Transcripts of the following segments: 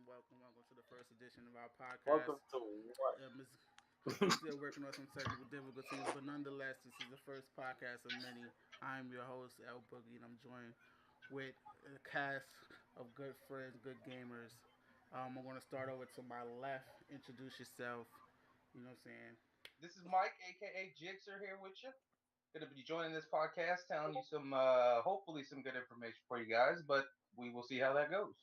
welcome to the first edition of our podcast. Welcome to what? We're still working on some technical difficulties, but nonetheless, this is the first podcast of many. I'm your host, LBoogie, and I'm joined with a cast of good friends, good gamers. I'm going to start over to my left. Introduce yourself. You know what I'm saying? This is Mike, aka Jigsaw, here with you. Gonna be joining this podcast, telling you some, hopefully, some good information for you guys. But we will see how that goes.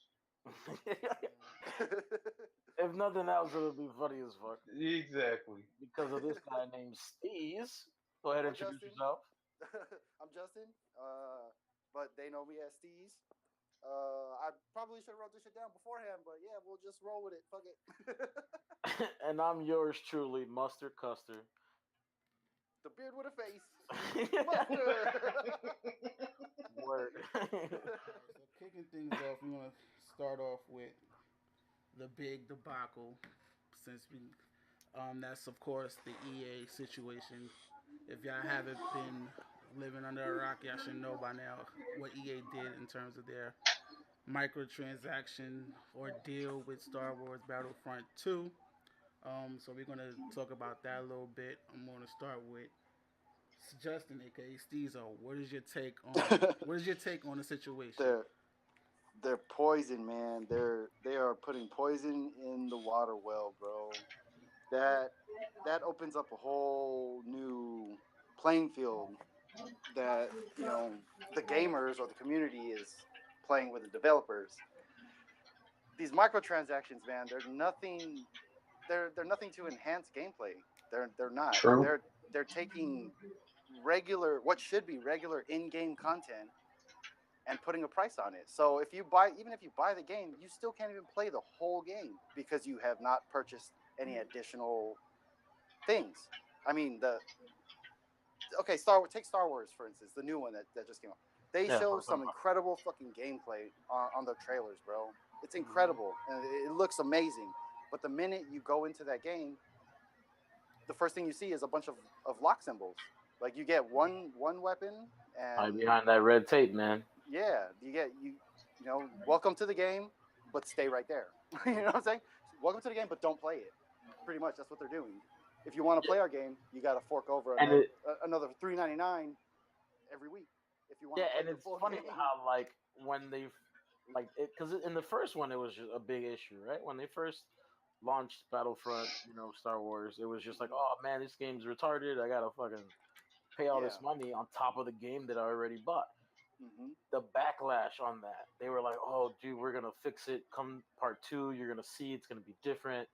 If nothing else, it'll be funny as fuck Exactly. because of this guy named Steez. Go ahead and I'm introduce Justin. yourself. I'm Justin. But they know me as Steez. I probably should have wrote this shit down beforehand, but yeah, we'll just roll with it. Fuck it. And I'm yours truly, Mustard Custer. The beard with a face. Mustard. Word. So kicking things off, we want to start off with the big debacle, since that's of course the EA situation. If y'all haven't been living under a rock, y'all should know by now what EA did in terms of their microtransaction ordeal with Star Wars Battlefront 2. So we're gonna talk about that a little bit. I'm gonna start with Justin, aka Steezo. What is your take on the situation? they're they're poison, man. They are putting poison in the water well, bro. That that opens up a whole new playing field that the gamers or the community is playing with the developers. These microtransactions, man, they're nothing. They're nothing to enhance gameplay. They're not. True. They're taking regular what should be regular in-game content and putting a price on it. So even if you buy the game, you still can't even play the whole game because you have not purchased any additional things. I mean, take Star Wars for instance, the new one that just came out. They Yeah, show for some example. incredible fucking gameplay on their trailers, bro. It's incredible and it looks amazing. But the minute you go into that game, the first thing you see is a bunch of lock symbols. Like you get one weapon Hide and behind that red tape, man. yeah, welcome to the game, but stay right there. You know what I'm saying? Welcome to the game, but don't play it. Pretty much, that's what they're doing. If you want to play our game, you got to fork over And it, another $3.99 every week. If you want yeah, to play and the it's full funny game. how like when they like it because in the first one it was just a big issue, right? When they first launched Battlefront, Star Wars, it was just like, oh man, this game's retarded. I gotta fucking pay all Yeah. this money on top of the game that I already bought. Hmm. The backlash on that, they were like, oh dude, we're gonna fix it. Come part two, you're gonna see it's gonna be different.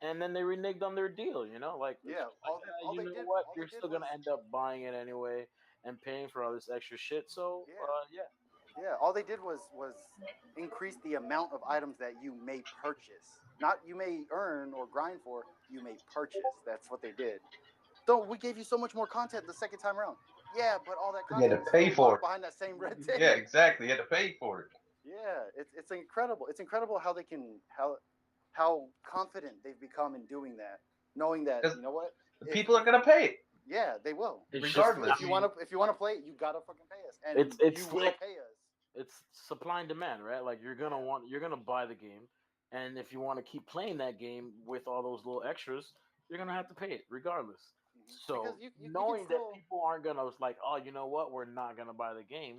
And then they reneged on their deal, like it's Yeah. just like, All you they know did what, all they you're did still gonna was end up buying it anyway and paying for all this extra shit. So yeah. yeah. Yeah, all they did was increase the amount of items that you may purchase. Not you may earn or grind for, you may purchase. That's what they did. Though we gave you so much more content the second time around. Yeah, but all that You had content to is pay still for locked it. behind that same red Yeah, tape. exactly. You had to pay for it. Yeah, it's incredible. It's incredible how they can how confident they've become in doing that, knowing that Because you know what the if people are gonna pay it yeah they will. It's just regardless. If you want to play it, you gotta fucking pay us, it's and you it's will like pay us. it's supply and demand, right? Like you're gonna buy the game, and if you want to keep playing that game with all those little extras, you're gonna have to pay it regardless. Because So you can knowing that still people aren't gonna like, oh, you know what, we're not gonna buy the game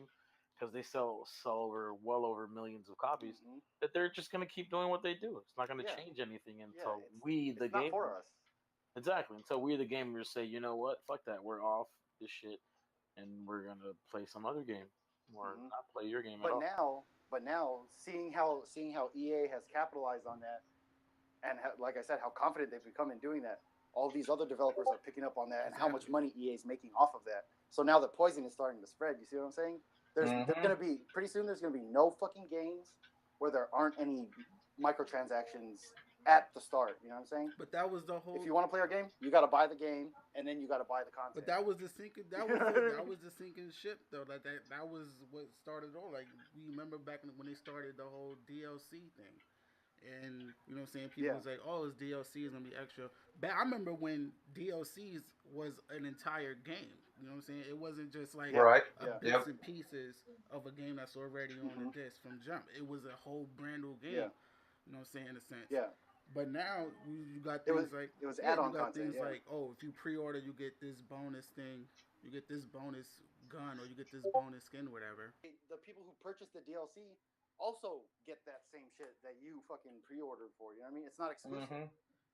because they sell over well over millions of copies, hmm that they're just gonna keep doing what they do. It's not gonna yeah. change anything Yeah, until we, the it's not for gamers, us. exactly, until we, the gamers, say, you know what, fuck that, we're off this shit, and we're gonna play some other game or Hmm not play your game at But all. now, seeing how EA has capitalized on that, and like I said, how confident they've become in doing that, all these other developers are picking up on that, and how much Exactly. money EA is making off of that. So now the poison is starting to spread. You see what I'm saying? There's Hmm gonna be pretty soon. There's gonna be no fucking games where there aren't any microtransactions at the start. You know what I'm saying? But that was the If whole. you want to play our game, you got to buy the game, and then you got to buy the But content. that was the sinking. You know what I That mean? was the sinking ship though. Like that was what started all. Like we remember back when they started the whole DLC thing, and you know what I'm saying. People Yeah. was like, "Oh, this DLC is gonna be extra." But I remember when DLCs was an entire game. You know what I'm saying. It wasn't just like Yeah. Right. a Yeah. bits Yep. and pieces of a game that's already on the hmm disc from jump. It was a whole brand new Yeah. game. You know what I'm saying? In a sense. Yeah. But now you got It was things like it was yeah, you add-on got content. things Yeah. like oh, if you pre-order, you get this bonus thing, you get this bonus gun, or you get this bonus skin, whatever. The people who purchase the DLC also get that same shit that you fucking pre-ordered for. You know what I mean? It's not exclusive. Hmm.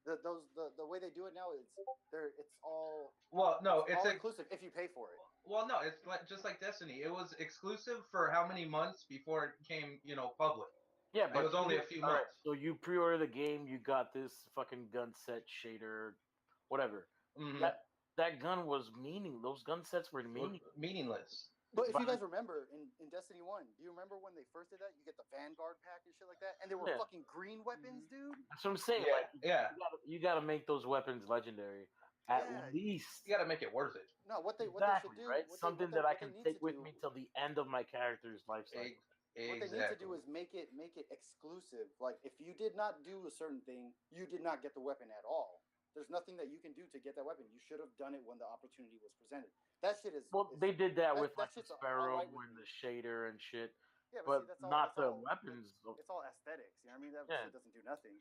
The way they do it now is it's all Well, no, all inclusive if you pay for it. well, no, it's like just like Destiny. It was exclusive for how many months before it became, public? Yeah, It but was only a few all right. months. So you pre-order the game, you got this fucking gun set shader, whatever. Hmm. That gun was meaning. Those gun sets were meaning. Meaningless. But if But you guys remember in Destiny 1, do you remember when they first did that? You get the Vanguard pack and shit like that, and they were yeah, fucking green weapons, dude. that's what I'm saying. Yeah, Like yeah. you gotta make those weapons legendary. At Yeah. least You got to make it worth it. No, what they exactly should do, right. Something that I can they need to take with do, me till the end of my character's life cycle. what they need to Exactly. do is make it exclusive. Like if you did not do a certain thing, you did not get the weapon at all. There's nothing that you can do to get that weapon. You should have done it when the opportunity was presented. That shit is Well, they did that with that like the shit's all Sparrow right with and me. the shader and shit, Yeah, but see, but not the weapons. it's all aesthetics. You know what I mean? That Yeah. shit doesn't do nothing.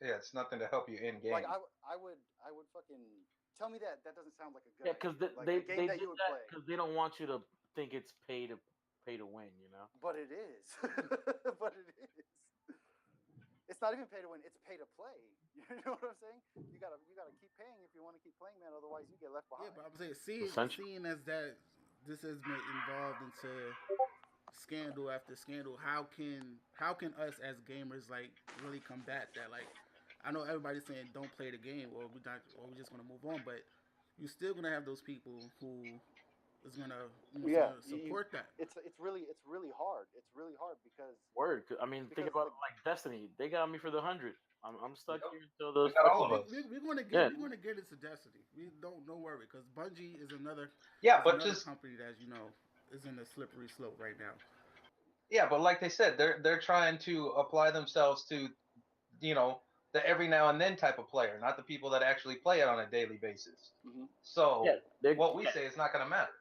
Yeah, it's nothing to help you in Like game. I would fucking tell me that doesn't sound like a good Yeah, because idea. Like they a game that did you would that play. because they don't want you to think it's pay to win. You know. But it is. But it is. It's not even pay to win. It's pay to play. You know what I'm saying? You gotta keep paying if you want to keep playing, man. Otherwise, you get left behind. Yeah, but I'm saying Essentially. seeing as that this has been involved into scandal after scandal, how can us as gamers like really combat that? Like, I know everybody's saying don't play the game or we're just gonna move on, but you're still gonna have those people who is gonna Yeah, support that. it's really hard. It's really hard because Word. I mean, think Because, about like- like Destiny. They got me for the 100. I'm stuck Yep. here until those. We got all fucking- of us. We're gonna Yeah. get into Destiny. We don't worry because Bungie is another Yeah, is but another just company that is in a slippery slope right now. yeah, but like they said, they're trying to apply themselves to, the every now and then type of player, not the people that actually play it on a daily basis. Mhm. So Yeah, what we say is not going to matter.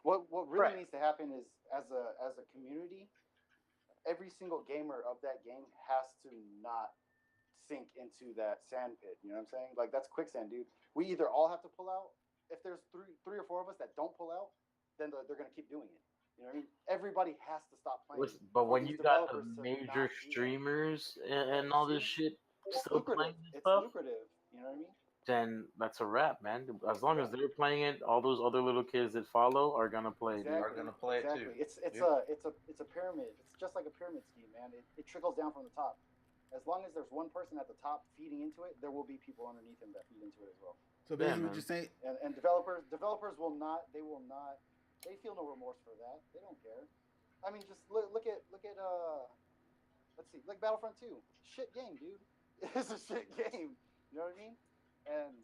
what really Right. needs to happen is as a community, every single gamer of that game has to not sink into that sand pit. You know what I'm saying? Like that's quicksand, dude. We either all have to pull out. If there's three or four of us that don't pull out, then they're gonna keep doing it. You know what I mean? Everybody has to stop playing. Listen, but for when these you got the developers to major not do that. streamers and all this See? shit It's still lucrative. playing this It's stuff, lucrative. You know what I mean? then that's a wrap, man. As long as Yeah. they're playing it, all those other little kids that follow are gonna play. Dude. Are gonna play it too. It's Yep. a pyramid. It's just like a pyramid scheme, man. It trickles down from the top. As long as there's one person at the top feeding into it, there will be people underneath him that feed into it as well. So Yeah, basically, man. what you're saying, And developers will not. They feel no remorse for that. They don't care. I mean, just look at let's see, like Battlefront 2. Shit game, dude. It's a shit game. You know what I mean? And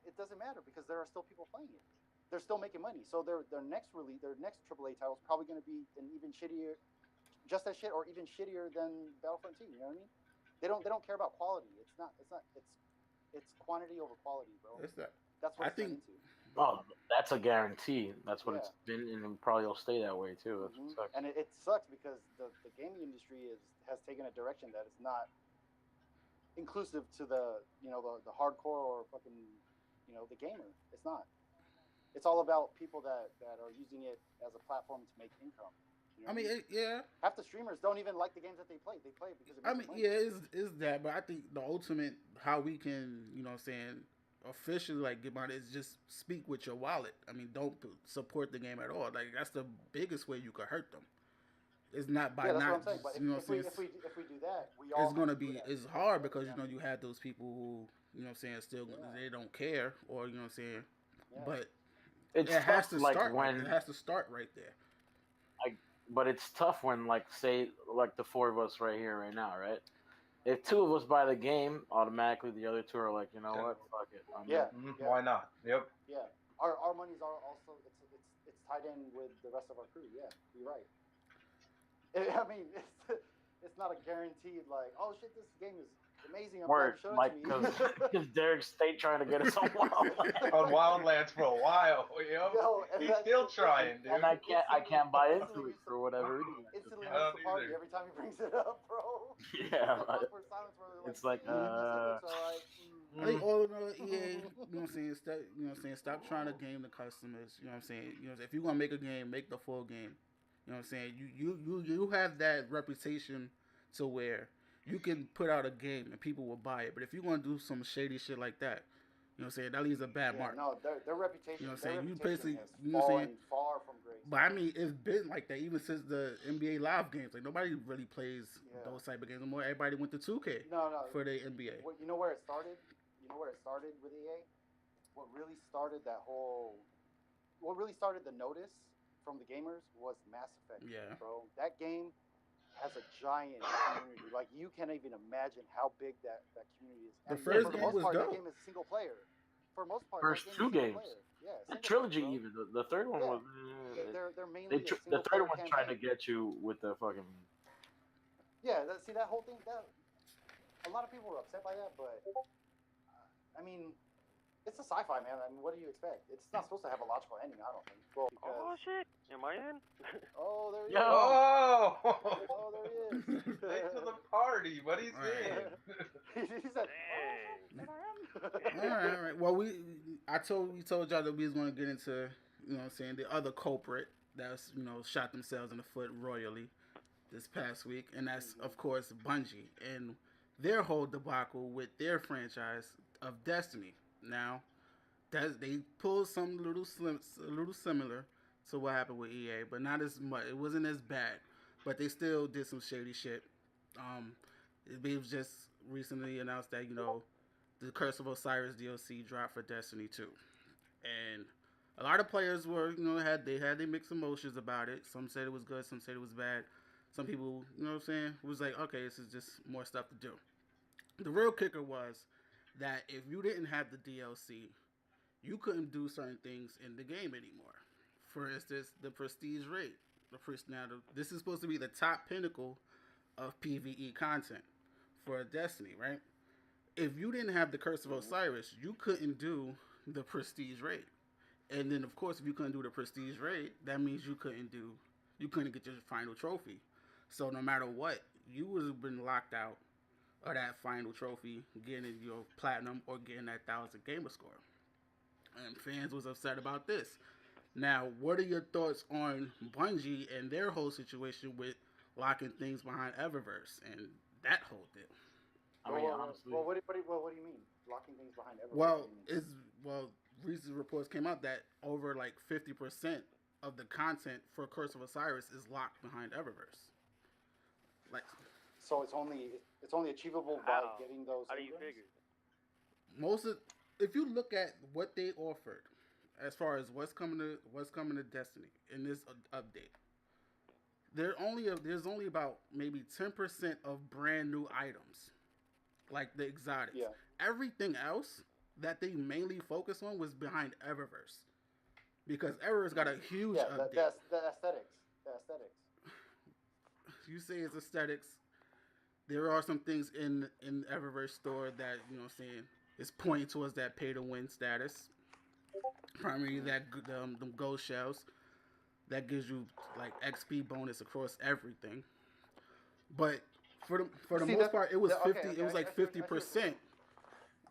it doesn't matter because there are still people playing it. They're still making money. So their next AAA title is probably going to be an even shittier, just as shit or even shittier than Battlefront 2. You know what I mean? They don't care about quality. It's quantity over quality, bro. it's that. That's what I it's turned think- into. Oh, that's a guarantee. That's what Yeah. it's been, and it probably will stay that way too. That's what Mhm. sucks. And it sucks because the gaming industry has taken a direction that is not inclusive to the hardcore or fucking the gamer. It's not. It's all about people that are using it as a platform to make income. You know I what mean, yeah. half the streamers don't even like the games that they play. They play it because it I makes mean, them money. yeah, is that, but I think the ultimate how we can, officially like get money is just speak with your wallet. I mean, don't support the game at all. Like that's the biggest way you could hurt them. It's not by Yeah, that's not, what I'm saying. But just, if we do that, we all it's gonna have to do be that. it's hard Yeah, because yeah. you had those people who still Yeah. they don't care or Yeah. but It's it has tough, to like start when, it has to start right there. but it's tough when, like, say, like the four of us right here, right now, right? If two of us buy the game, automatically the other two are like, you know Yeah. what, fuck it. Yeah. Yeah. Why not? Yep. Yeah, our monies are also it's tied in with the rest of our crew. Yeah, you're right. I mean, it's not a guaranteed like, oh shit, this game is amazing. I'm glad Or you showed like it to me. because Derek's State trying to get us on Wildlands. On Wildlands for a while, yo. Yo, and He's that's still the thing. trying, dude. And I can't buy into Instantly it for whatever reason. instantly I makes don't the party either. every time he brings it up, bro. Yeah, That awkward silence where they're like, it's like it looks alright. I think all in all, EA, you know what I'm saying? Stop trying to game the customers. You know what I'm saying? If you're gonna make a game, make the full game. You know what I'm saying? You have that reputation to where you can put out a game and people will buy it. But if you're gonna do some shady shit like that, you know what I'm saying? That leaves a bad mark. No, their reputation. You know what I'm their saying? You reputation basically, has you know what I'm fallen saying? far from grace. But I mean, it's been like that even since the NBA Live games. Like nobody really plays those type of games anymore. Everybody went to 2K No. for the NBA. You know where it started? You know where it started with EA? What really started the notice from the gamers was Mass Effect. Yeah. Bro, that game has a giant community. Like you can't even imagine how big that community is. The And first for the game most was part, dope. that game is single player. For the most part, First that game two is single games. player. Yeah, The single trilogy player, even. The third one Yeah. was. They're mainly a The single third player one's trying to campaign. get you with the fucking. Yeah, see that whole thing. That a lot of people were upset by that, but I mean, it's a sci-fi, man. I mean, what do you expect? It's not supposed to have a logical ending, I don't think. Well, because, Oh shit! Am I in? oh, there he Yo. is. Oh! Oh, there he is. Late to the party. What he's Right. in? He said, Dang. All right. Well, we told y'all that we was going to get into, you know what I'm saying, the other culprit that's, shot themselves in the foot royally this past week, and that's of course Bungie and their whole debacle with their franchise of Destiny. Now, they pulled something a little similar to what happened with EA, but not as much. It wasn't as bad, but they still did some shady shit. It was just recently announced that the Curse of Osiris DLC dropped for Destiny 2, and a lot of players were had their mixed emotions about it. Some said it was good, some said it was bad. Some people, what I'm saying, was like, okay, this is just more stuff to do. The real kicker was that if you didn't have the DLC, you couldn't do certain things in the game anymore. For instance, the prestige raid. This is supposed to be the top pinnacle of PvE content for Destiny, right? If you didn't have the Curse of Osiris, you couldn't do the prestige raid. And then, of course, if you couldn't do the prestige raid, that means you couldn't get your final trophy. So no matter what, you would have been locked out of that final trophy, getting your platinum or getting that 1,000 gamer score. And fans was upset about this. Now, what are your thoughts on Bungie and their whole situation with locking things behind Eververse and that whole deal? I mean, honestly. Well, what do you mean? Locking things behind Eververse? Recent reports came out that over like 50% of the content for Curse of Osiris is locked behind Eververse. Like, so it's only achievable by How? getting those. How do you engrams? figure? if you look at what they offered, as far as what's coming to Destiny in this update, there's only about maybe 10% of brand new items, like the exotics. Yeah. Everything else that they mainly focus on was behind Eververse, because Eververse got a huge update. The aesthetics. You say it's aesthetics. There are some things in Eververse store that is pointing towards that pay to win status. Primarily that them gold shells that gives you like XP bonus across everything. But for the most part, it was 50. It was like 50%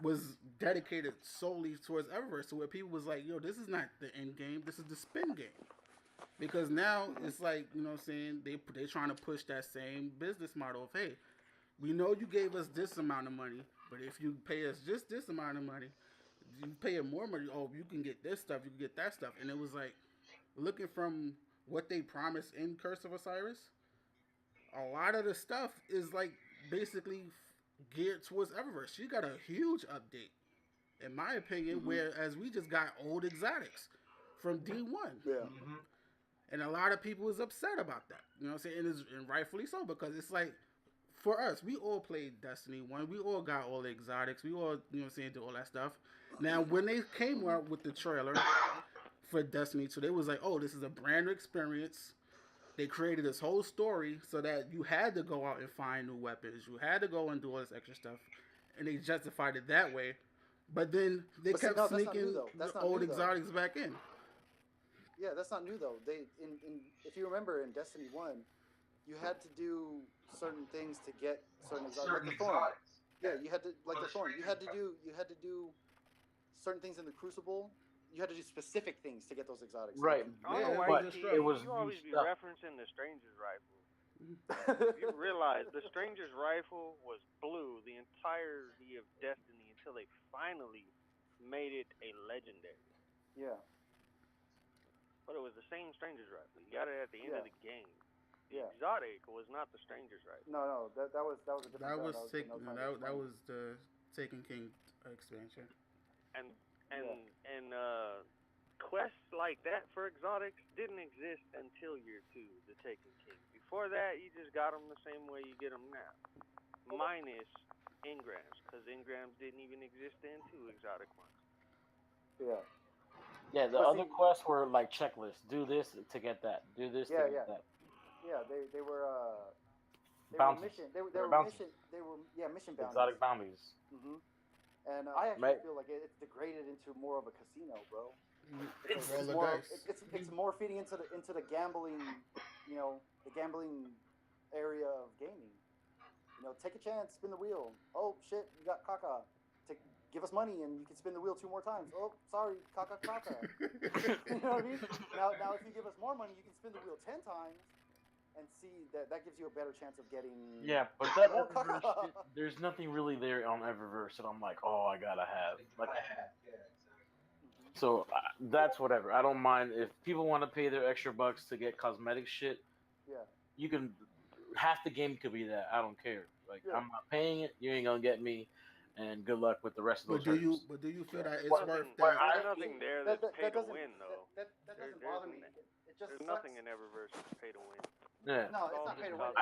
was dedicated solely towards Eververse. So where people was like, yo, this is not the end game. This is the spin game. Because now it's like, they're trying to push that same business model of, hey, we know you gave us this amount of money, but if you pay us just this amount of money, you pay it more money, oh, you can get this stuff, you can get that stuff. And it was like, looking from what they promised in Curse of Osiris, a lot of the stuff is like basically geared towards Eververse. She got a huge update, in my opinion, whereas we just got old exotics from D1. Yeah. Mm-hmm. And a lot of people was upset about that. You know what I'm saying? And rightfully so, because it's like, for us, we all played Destiny 1. We all got all the exotics. We all, did all that stuff. Now, when they came out with the trailer for Destiny 2, they was like, oh, this is a brand new experience. they created this whole story so that you had to go out and find new weapons. You had to go and do all this extra stuff, and they justified it that way. But then they But see, kept no, that's not new sneaking though. the That's not old new though. exotics back in. Yeah, that's not new though. They in if you remember in Destiny 1, you had to do certain things to get certain exotics, like the thorn. Yeah, you had to like the thorn. You had to do certain things in the Crucible. You had to do specific things to get those exotics. Right. I don't know Yeah, why but you, it was you always be stuff. referencing the Stranger's Rifle. You realize the Stranger's Rifle was blue the entirety of Destiny until they finally made it a legendary. Yeah. But it was the same Stranger's Rifle. You got it at the end of the game. The Yeah. exotic was not the Stranger's Rifle. No, that was a different. That was gun. sick. That was the Taken King expansion. And quests like that for exotics didn't exist until year 2, the Taken King. Before that, you just got them the same way you get them now, minus engrams, because engrams didn't even exist then too. Exotic ones. Yeah. Yeah, the other quests were like checklists. Do this to get that. Do this to get that. Yeah, they were Bounties. mission. They were bounties. mission bounties. Exotic bounties. Mm-hmm. And I actually feel like it's degraded into more of a casino, bro. It's more feeding into the gambling, the gambling area of gaming. Take a chance, spin the wheel. Oh shit, you got caca. Give us money and you can spin the wheel 2 more times. Oh, sorry, caca. You know what I mean? Now if you give us more money, you can spin the wheel 10 times and see that gives you a better chance of getting. Yeah, but that Eververse, there's nothing really there on Eververse that I'm like, oh, I gotta have. Like, so that's whatever. I don't mind if people want to pay their extra bucks to get cosmetic shit. Yeah. You can. Half the game could be that. I don't care. Like, I'm not paying it. You ain't gonna get me. And good luck with the rest of those. But do you feel that it's worth that? There's nothing there that's pay to win though. That doesn't bother me. It just there's sucks. Nothing in Eververse that's pay to win. Yeah. No, it's not pay to win.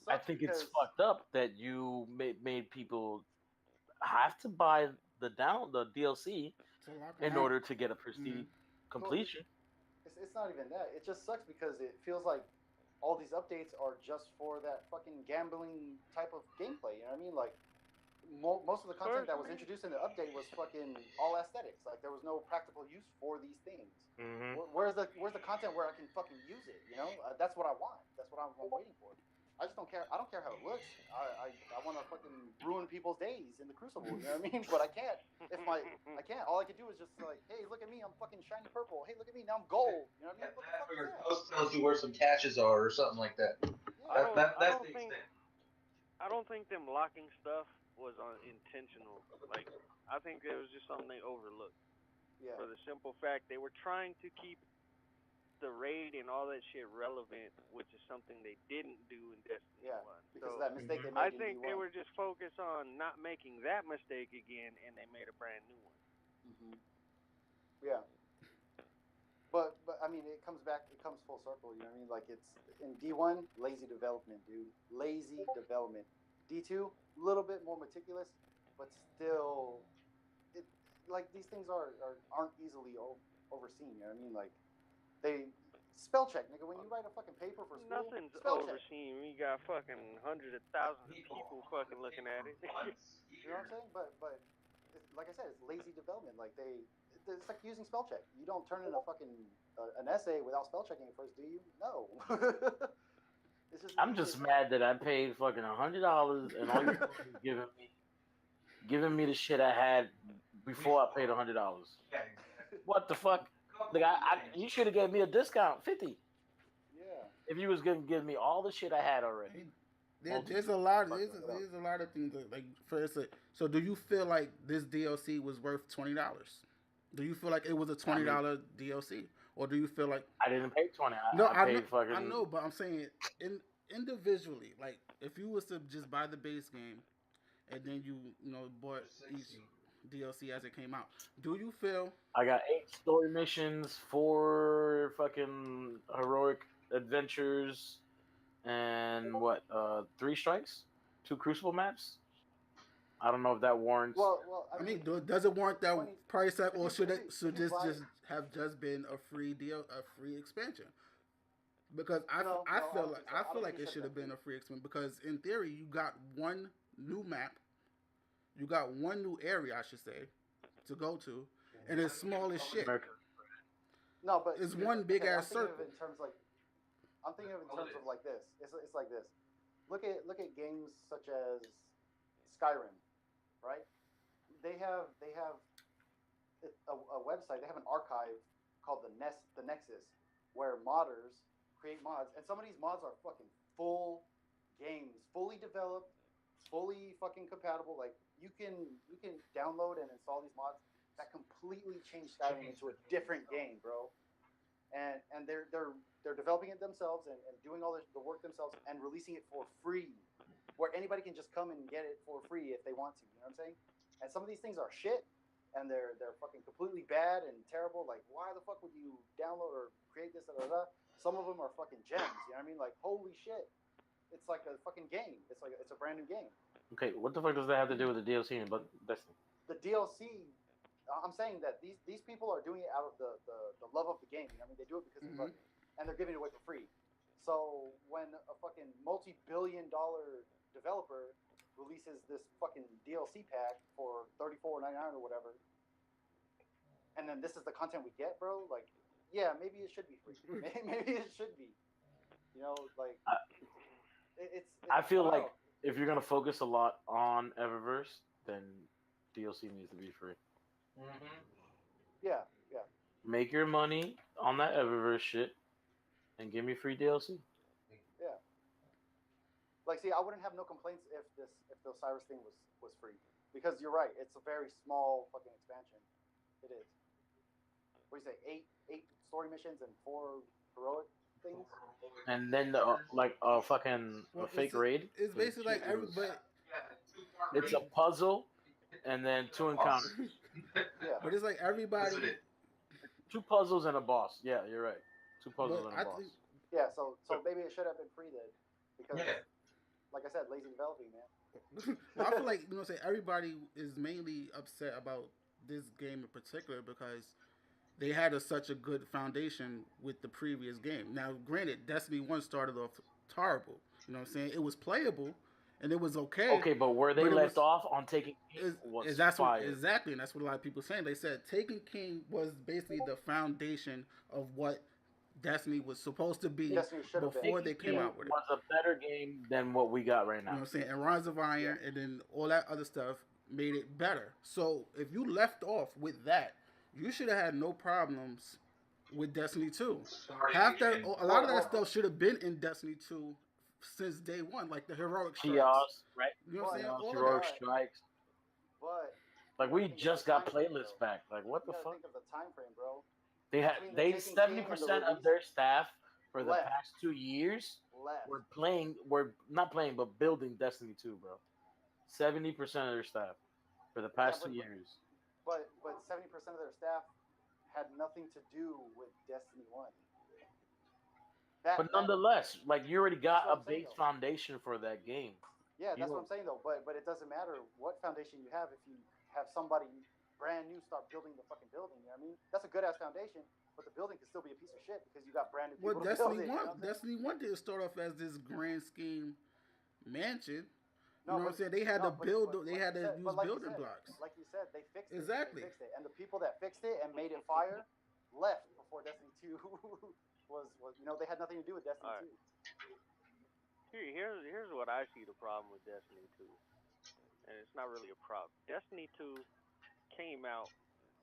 I think it's fucked up that you made people have to buy the DLC in order to get a prestige completion. It's not even that. It just sucks because it feels like all these updates are just for that fucking gambling type of gameplay. You know what I mean? Like, most of the content that was introduced in the update was fucking all aesthetics. Like, there was no practical use for these things. Mm-hmm. Where's the content where I can fucking use it? That's what I want. That's what I'm waiting for. I just don't care. I don't care how it looks. I want to fucking ruin people's days in the Crucible. You know what I mean? But I can't. I can't. All I can do is just like, hey, look at me. I'm fucking shiny purple. Hey, look at me. Now I'm gold. You know what I mean? What the fuck is that? Post tells you where some caches are or something like that. Yeah. That's the extent. I don't think them locking stuff was intentional. Like, I think it was just something they overlooked. Yeah. For the simple fact they were trying to keep the raid and all that shit relevant, which is something they didn't do in Destiny 1. Because so of that mistake they made I in think D1. they were just focused on not making that mistake again, and they made a brand new one. Mm-hmm. Yeah. But I mean, it comes full circle. You know what I mean? Like, it's in D1, lazy development, dude. Lazy development. D2, a little bit more meticulous, but still, like, these things aren't easily overseen. You know what I mean? Like, they spell check, nigga. When you write a fucking paper for school, nothing's spell overseen. We got fucking hundreds of thousands of people fucking looking at it. You know what I'm saying? But like I said, it's lazy development. Like, it's like using spell check. You don't turn in a fucking an essay without spell checking it first, do you? No. I'm just mad that I paid fucking $100 and all you're giving me the shit I had before I paid $100. What the fuck? Like, you should have gave me a discount, 50. Yeah. If you was gonna give me all the shit I had already. There's a lot of things that, like, for instance. So do you feel like this DLC was worth $20? Do you feel like it was a $20 DLC? Or do you feel like I didn't pay $20? I know, but I'm saying individually, like, if you was to just buy the base game and then you bought each DLC as it came out, do you feel I got 8 story missions, 4 fucking heroic adventures, and 3 strikes, 2 crucible maps? I don't know if that warrants. Well, I mean, does it warrant that price tag, or should this just have been a free expansion? Because No, I no, I feel don't like think so. I don't think it it should should have have been been a free. free expansion because in theory you got one new map, you got one new area I should say, to go to, and it's small as shit. America. No, but It's one big okay. I'm ass thinking of circle. it in terms like I'm thinking of it in terms of like this. It's like this. Look at games such as Skyrim, right? They have a website. They have an archive called the Nexus, where modders create mods, and some of these mods are fucking full games, fully developed, fully fucking compatible. Like you can download and install these mods that completely change Skyrim into a different game, bro. And they're developing it themselves and doing all the work themselves and releasing it for free, where anybody can just come and get it for free if they want to. You know what I'm saying? And some of these things are shit, and they're fucking completely bad and terrible. Like, why the fuck would you download or create this? Da, da, da? Some of them are fucking gems. You know what I mean? Like, holy shit, it's like a fucking game. It's a brand new game. Okay, what the fuck does that have to do with the DLC and but Destiny? The DLC. I'm saying that these people are doing it out of the love of the game. You know what I mean? They do it because they love it, and they're giving it away for free. So when a fucking multi-billion-dollar developer releases this fucking DLC pack for $34.99 or whatever, and then this is the content we get, bro. Like, yeah, maybe it should be free. Maybe it should be. You know, like it's I feel don't like know. if you're gonna focus a lot on Eververse, then DLC needs to be free. Mm-hmm. Yeah. Make your money on that Eververse shit and give me free DLC. Yeah. Like, see, I wouldn't have no complaints if the Osiris thing was free, because you're right. It's a very small fucking expansion. It is. What do you say? Eight story missions and 4 heroic things. And then like a fucking Well, fake raid. it's basically like It was- but it's a puzzle and then 2 encounters. Yeah. but it's like everybody. 2 puzzles and a boss. Yeah, you're right. 2 puzzles But and a I boss. think Yeah. So maybe it should have been free then, because like I said, lazy developing, man. well, I feel like say everybody is mainly upset about this game in particular because they had such a good foundation with the previous game. Now, granted, Destiny 1 started off terrible. You know what I'm saying? It was playable and it was okay. Okay, but where they but it left was- off on Taking King was that's what, fire. exactly, and that's what a lot of people are saying. They said Taken King was basically the foundation of what Destiny was supposed to be Destiny should have been. before they Taking came King out with it. was a better game than what we got right You know now. what I'm saying? And Rise of Iron and then all that other stuff made it better. So if you left off with that, you should have had no problems with Destiny 2. A lot of that stuff should have been in Destiny 2 since day one, like the heroic strikes. Chaos, right? You know what I'm saying? Chaos, All of Heroic that. strikes. But Like you we gotta think just of the got time frame, playlists bro. back. Like what the You gotta fuck? think of the time frame, bro. They had Between the they Taken King 70% and the of their staff for the left. past 2 years Left. were not playing but building Destiny 2, bro. 70% of their staff for the past but- 2 years. But 70% of their staff had nothing to do with Destiny 1. But nonetheless, like you already got That's what a I'm saying, base though. foundation for that game. Yeah, You that's what know- I'm saying though. But it doesn't matter what foundation you have if you have somebody brand new start building the fucking building. You know what I mean? That's a good ass foundation, but the building can still be a piece of shit because you got brand new people Well, to build Destiny it. You know 1, what I'm saying? Destiny 1 didn't start off as this grand scheme mansion. You No, know what I'm but- saying? They had no, to but- build. but They like had you to said- use but like you building said- blocks. Like you said, they fixed it. Exactly. They fixed it, and the people that fixed it and made it fire left before Destiny 2 was they had nothing to do with Destiny All right. 2. Here's what I see the problem with Destiny 2, and it's not really a problem. Destiny 2 came out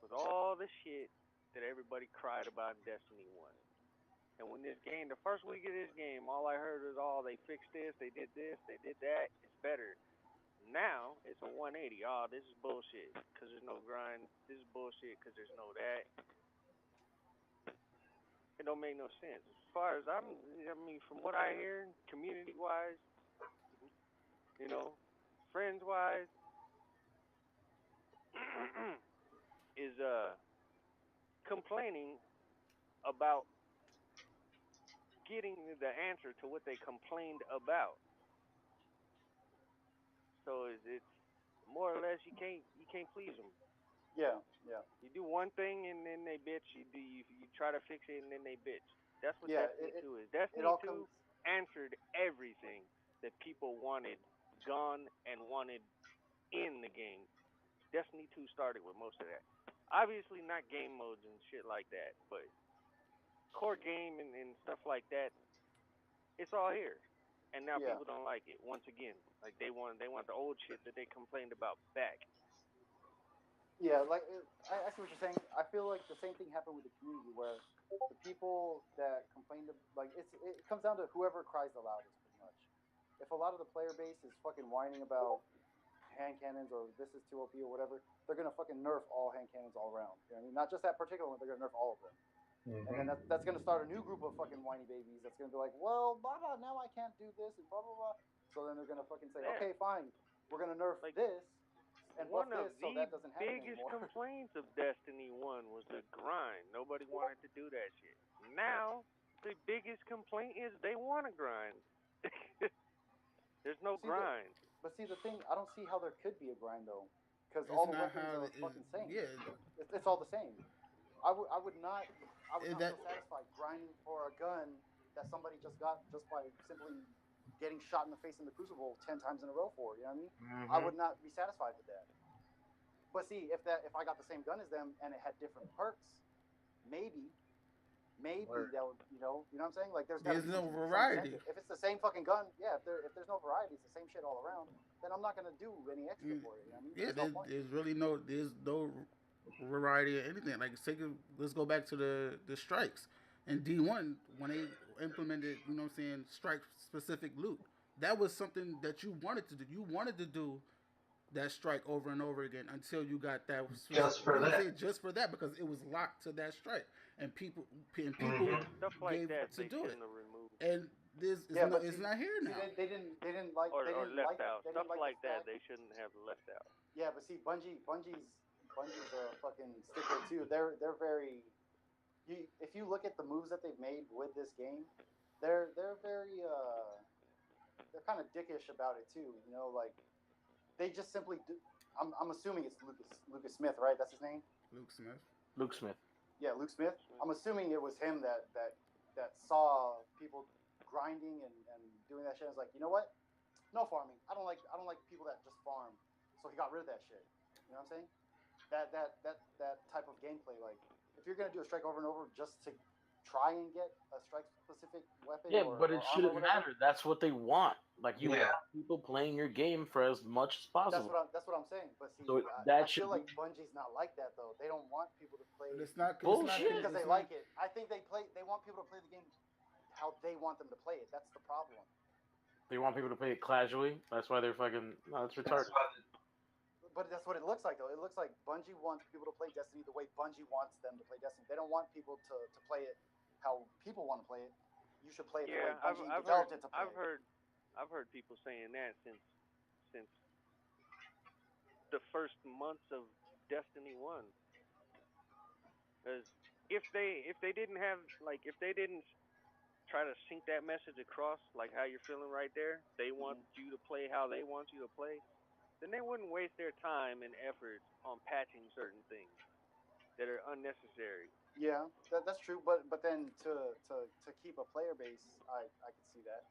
with all the shit that everybody cried about in Destiny 1. And when the first week of this game, all I heard was, "Oh, they fixed this, they did that, it's better." Now it's a 180. Oh, this is bullshit because there's no grind. This is bullshit because there's no that. It don't make no sense. As far as I mean, from what I hear, community-wise, friends-wise, is complaining about getting the answer to what they complained about. So it's more or less you can't please them. Yeah. You do one thing and then they bitch. You try to fix it and then they bitch. That's what Yeah, Destiny 2 is. it Destiny all 2 comes. answered everything that people wanted gone and wanted in the game. Destiny 2 started with most of that. Obviously, not game modes and shit like that, but core game and stuff like that, it's all here. And now Yeah. people don't like it. Once again, like they want the old shit that they complained about back. Yeah, like I see what you're saying. I feel like the same thing happened with the community, where the people that complained, like it comes down to whoever cries the loudest, pretty much. If a lot of the player base is fucking whining about hand cannons or this is too OP or whatever, they're gonna fucking nerf all hand cannons all around. You know what I mean? Not just that particular one, they're gonna nerf all of them. And then that's gonna start a new group of fucking whiny babies that's gonna be like, well, blah blah, now I can't do this and blah blah blah. So then they're gonna fucking say, Yeah. okay, fine, we're gonna nerf Like, this and buff one of this so the that doesn't happen biggest anymore. complaints of Destiny 1 was the grind. Nobody wanted to do that shit. Now, the biggest complaint is they want to grind. There's no grind. But see, the thing, I don't see how there could be a grind though, because It's all the not weapons how are it- fucking same. Yeah, It's all the same. I would not That- feel satisfied grinding for a gun that somebody just got just by simply getting shot in the face in the Crucible 10 times in a row for. You know what I mean? I would not be satisfied with that. But see, if I got the same gun as them and it had different perks, maybe Word. that would you know what I'm saying? Like there's no some variety. incentive. If it's the same fucking gun, yeah. If there's no variety, it's the same shit all around. Then I'm not gonna do any extra for it. You know what I mean? Yeah, There's no point. there's really there's no variety or anything. Like, let's go back to the strikes. In D1, when they implemented, you know what I'm saying, strike specific loot, that was something that you wanted to do. You wanted to do that strike over and over again until you got that. Just for you know what I'm that. saying? Just for that, because it was locked to that strike, and people Stuff like gave that to they do it. shouldn't have removed. And it's not here See, now. they didn't like Or they didn't left like out. they Stuff didn't like like the that fact- they shouldn't have left out. Yeah, but see, Bungie's a fucking stickler too. They're very. If you look at the moves that they've made with this game, they're very they're kind of dickish about it too. You know, like they just simply do. I'm assuming it's Lucas Smith, right? That's his name. Luke Smith. Luke Smith. Yeah, Luke Smith. I'm assuming it was him that saw people grinding and doing that shit. I was like, you know what? No farming. I don't like people that just farm. So he got rid of that shit. You know what I'm saying? That type of gameplay. Like, if you're gonna do a strike over and over just to try and get a strike specific weapon, Yeah, but armor it or shouldn't whatever, matter. That's what they want. Like you Yeah. want people playing your game for as much as possible. That's what I'm saying. But see, So I that should feel like Bungie's not like that though. They don't want people to play But it's not Bullshit. because they like it. I think they want people to play the game how they want them to play it. That's the problem. They want people to play it casually. That's why they're fucking. No, that's retarded. But that's what it looks like, though. It looks like Bungie wants people to play Destiny the way Bungie wants them to play Destiny. They don't want people to play it how people want to play it. You should play it the way Bungie developed it to play it. I've heard people saying that since the first months of Destiny 1. Because if they didn't try to sync that message across, like how you're feeling right there, they want you to play how they want you to play, then they wouldn't waste their time and effort on patching certain things that are unnecessary. Yeah, that's true. But then to keep a player base, I can see that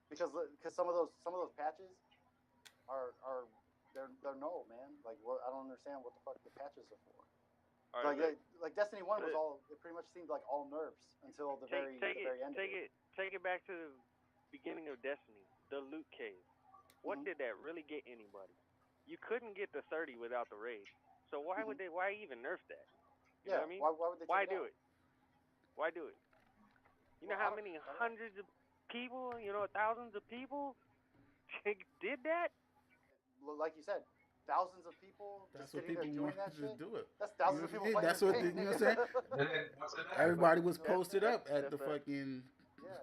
because some of those patches are they're null, man. Like, I don't understand what the fuck the patches are for. Like Destiny 1 was all. It pretty much seemed like all nerfs until the very end. Take it back to the beginning of Destiny, the loot cave. What did that really get anybody? You couldn't get the 30 without the raid. So why would they? Why even nerf that? You know what I mean? Why would they? Why do it? Why do it? You know how many hundreds of people, thousands of people did that? Like you said, thousands of people That's just what sitting there people doing wanted that to shit. do it. That's thousands of people playing That's the what game. you know what I'm saying? Everybody was posted up at the fucking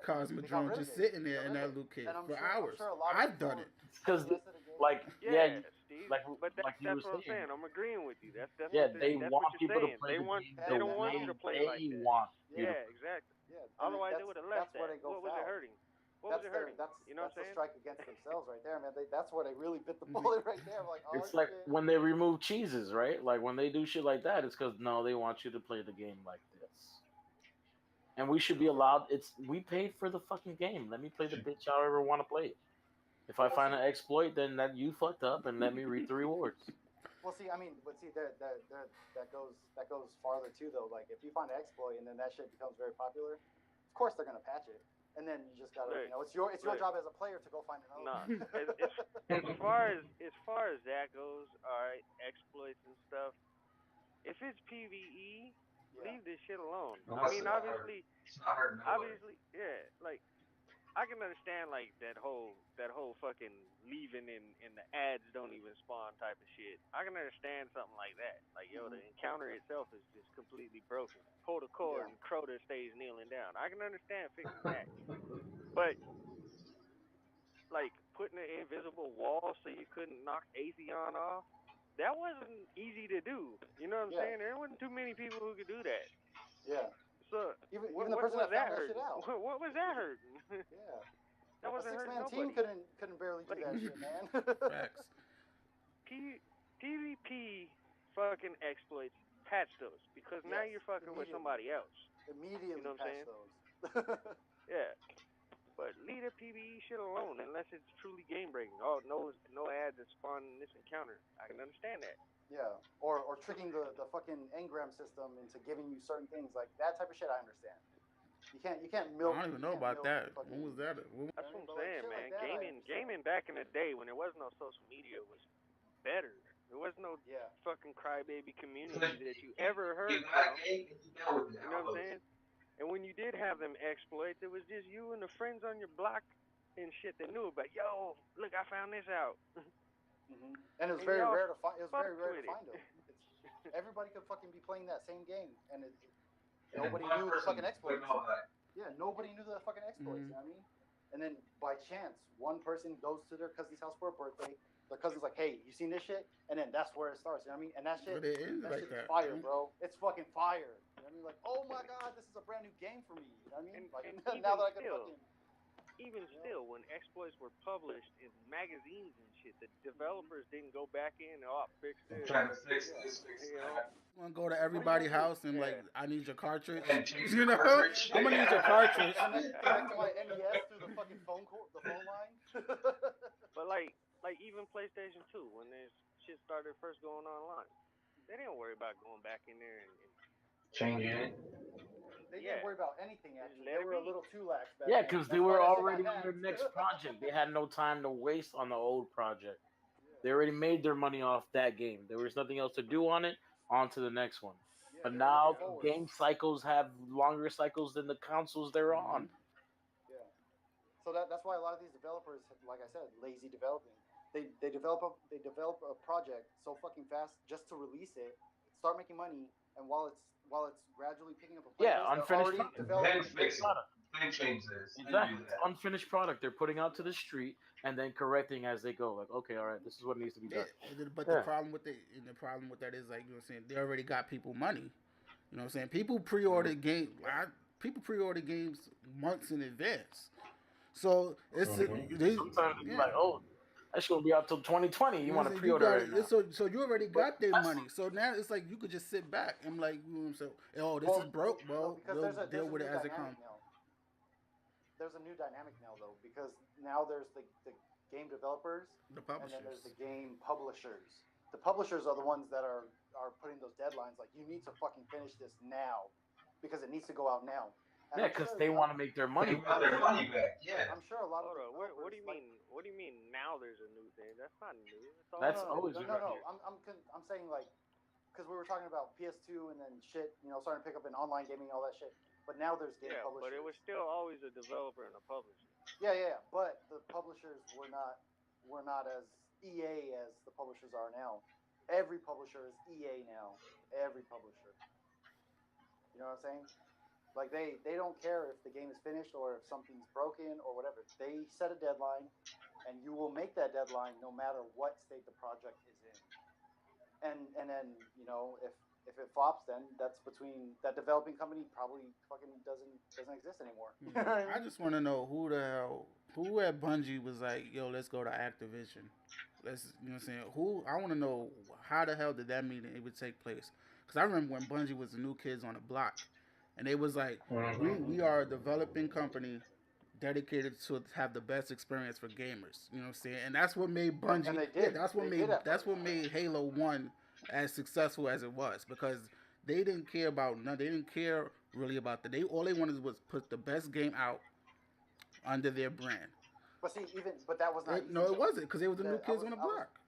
Cosmodrome, just sitting there in that loot cave for hours. I've done it. Because, like, Yeah, Steve. like But that's you were what I'm saying. saying. I'm agreeing with you. That's Yeah, what they that's want what you're people to saying. play They the want. game. They don't want you to play like that. Want you to Yeah, exactly. Yeah, Otherwise, they would have left that's where that. they go What was it foul. hurting? What was it hurting? That's You know what I'm a saying? strike against themselves right there, man. That's where they really bit the bullet right there. Like, oh, It's like shit. when they remove cheeses, right? Like when they do shit like that, it's because no, they want you to play the game like this. and we should be allowed. We paid for the fucking game. Let me play the bitch however I want to play it. If I find an exploit, then that you fucked up, and let me reap the rewards. Well, see, I mean, but see, that goes farther too, though. Like, if you find an exploit and then that shit becomes very popular, of course they're gonna patch it, and then you just gotta, it's your job as a player to go find another. Nah, as far as that goes, all right, exploits and stuff. If it's PVE, leave this shit alone. Well, I mean, it's not hurting nobody. yeah, like. I can understand like that whole fucking leaving and the ads don't even spawn type of shit. I can understand something like that. Like the encounter itself is just completely broken. Pull the cord and Crota stays kneeling down. I can understand fixing that. But like putting an invisible wall so you couldn't knock Atheon off, that wasn't easy to do. You know what I'm saying? There wasn't too many people who could do that. Yeah. So even the person that found that shit out. What was that hurting? Yeah. That wasn't hurting nobody. A 6-man team couldn't barely do that shit, man. Facts. PvP fucking exploits, patch those because now you're fucking with somebody else. Immediately, you know what I'm saying? Those. Yeah. But leave the PvE shit alone unless it's truly game breaking. Oh, no ads that spawn in this encounter. I can understand that. Yeah, or tricking the fucking engram system into giving you certain things like that type of shit. I understand. You can't milk. I don't even know about that. When was that? That's what I'm saying, man. Gaming back in the day when there was no social media was better. There was no fucking crybaby community that you ever heard from. You know what I'm saying? And when you did have them exploits, it was just you and the friends on your block and shit that knew about. Yo, look, I found this out. And it was very rare to find. It was very rare to find them. Everybody could fucking be playing that same game, and nobody knew the fucking exploits. Yeah, nobody knew the fucking exploits. You know what I mean? And then by chance, one person goes to their cousin's house for a birthday. Their cousin's like, "Hey, you seen this shit?" And then that's where it starts. You know what I mean? And that shit, shit's fire, bro. It's fucking fire. You know what I mean? Like, oh my god, this is a brand new game for me. You know what I mean? And now that I can fucking. Even still, when exploits were published in magazines and shit, the developers didn't go back in and fix this. I'm trying to fix this. You know? I'm gonna go to everybody's house and like, I need your cartridge. You know, I'm gonna need your cartridge. Connect to my NES through the fucking phone line. But like even PlayStation 2, when this shit started first going online, they didn't worry about going back in there and changing it. They didn't worry about anything, actually. They were a little too lax back then. Because they were already on their next project. They had no time to waste on the old project. They already made their money off that game. There was nothing else to do on it. On to the next one. But now game cycles have longer cycles than the consoles they're on. Yeah. So that's why a lot of these developers, like I said, lazy developing. They develop a project so fucking fast just to release it, start making money, and while it's gradually picking up a unfinished product. They change this. Exactly. Unfinished product they're putting out to the street and then correcting as they go. Like, okay, all right, this is what needs to be done. But the problem with that is, like, you know what I'm saying, they already got people money. You know what I'm saying? People pre-order games months in advance. So it's sometimes it's like, oh, that's gonna be out till 2020. You want to pre-order it now. So you already got their money. So now it's like you could just sit back and like, you know what I'm saying? Oh, this is broke, bro. They'll deal with it as it comes. There's a new dynamic now, though, because now there's the game developers, and then there's the game publishers. The publishers are the ones that are putting those deadlines. Like, you need to fucking finish this now because it needs to go out now. And because they want to make their money. They want their money back. Yeah. I'm sure a lot of. What do you mean? What do you mean now? There's a new thing. That's not new. That's always no. I'm saying, like, because we were talking about PS2 and then shit, starting to pick up in online gaming, all that shit. But now there's game publishers. But it was still always a developer and a publisher. Yeah. But the publishers were not as EA as the publishers are now. Every publisher is EA now. Every publisher. You know what I'm saying? Like, they don't care if the game is finished or if something's broken or whatever. They set a deadline, and you will make that deadline no matter what state the project is in. And then, if it flops, then that's between that developing company probably fucking doesn't exist anymore. I just want to know who at Bungie was like, yo, let's go to Activision. Let's, you know what I'm saying? I want to know how the hell did that meeting even take place? Because I remember when Bungie was the new kids on the block. and they was like, we are a developing company dedicated to have the best experience for gamers. You know what I'm saying? And that's what made Bungie. And they Yeah, did. that's what made Halo 1 as successful as it was, because they didn't care about none. They didn't care really about that. They all they wanted was put the best game out under their brand. But see, but that was not easy. No, it wasn't, because they were the new kids on the I was, block.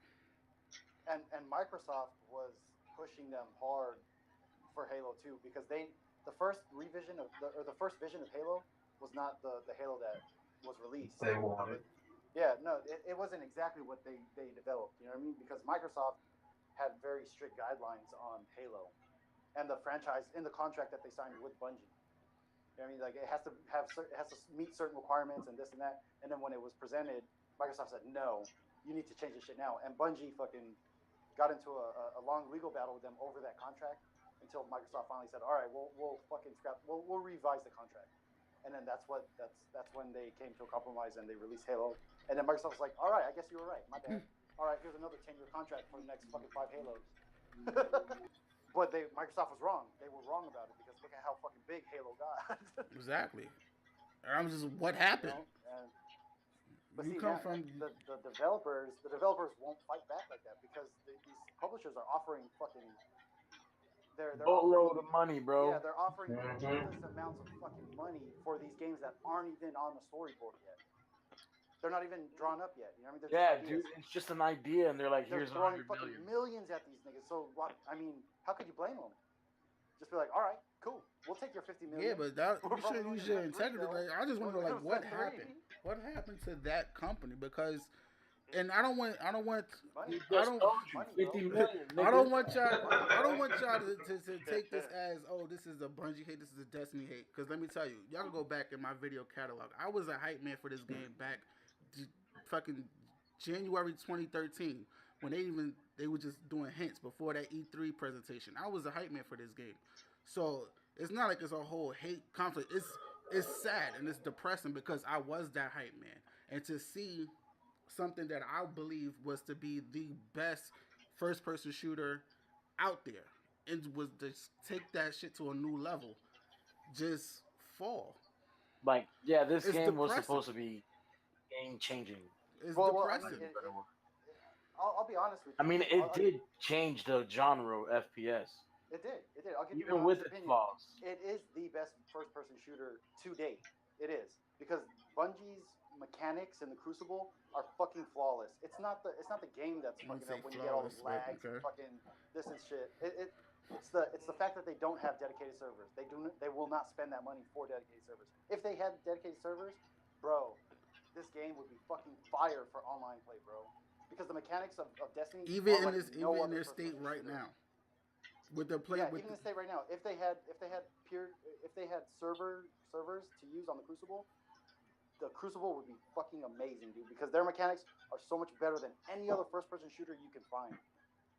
and Microsoft was pushing them hard for Halo 2 because the first revision of the first vision of Halo was not the Halo that was released. They wanted. Yeah, no, it wasn't exactly what they developed. You know what I mean? Because Microsoft had very strict guidelines on Halo, and the franchise in the contract that they signed with Bungie. You know what I mean? Like it has to meet certain requirements and this and that. And then when it was presented, Microsoft said, "No, you need to change this shit now." And Bungie fucking got into a long legal battle with them over that contract until Microsoft finally said, "All right, we'll fucking scrap. We'll revise the contract." And then that's when they came to a compromise and they released Halo. And then Microsoft was like, "All right, I guess you were right. My bad. All right, here's another 10-year contract for the next fucking 5 Halos." But Microsoft was wrong. They were wrong about it because look at how fucking big Halo got. Exactly. And I'm just, what happened? But you see, come man, from the developers won't fight back like that because these publishers are offering fucking they're boatload of money, bro. Yeah, they're offering ridiculous amounts of fucking money for these games that aren't even on the storyboard yet. They're not even drawn up yet. You know what I mean? Yeah, dude, it's just an idea, and they're like, they're "Here's throwing 100 fucking million." millions at these niggas. So what? I mean, how could you blame them? Just be like, all right, cool, we'll take your 50 million. Yeah, but you should use your integrity. Like, I just want to know, like, what happened? What happened to that company? Because, and I don't want 50 million. I don't want y'all to take this as, oh, this is a Bungie hate, this is a Destiny hate. Because let me tell you, y'all can go back in my video catalog. I was a hype man for this game back fucking January 2013 when they were just doing hints before that E3 presentation. I was a hype man for this game. So it's not like it's a whole hate conflict. It's sad and it's depressing because I was that hype man. And to see something that I believe was to be the best first person shooter out there and was to take that shit to a new level, just fall. Like, yeah, this It's game was depressing. supposed to be game changing. It's I depressing. mean, I'll be honest with you. I mean, it did change the genre of FPS. It did. I'll give you Even my with honest its opinion. flaws. It is the best first-person shooter to date. It is because Bungie's mechanics in the Crucible are fucking flawless. It's not the game that's fucking up when you get all these lags and fucking this and shit. It's the fact that they don't have dedicated servers. They will not spend that money for dedicated servers. If they had dedicated servers, bro, this game would be fucking fire for online play, bro. Because the mechanics of Destiny even are in like no even in other their state first-person right shooter. now. With the play, Yeah, even in the state right now, if they had servers to use on the Crucible would be fucking amazing, dude. Because their mechanics are so much better than any other first-person shooter you can find.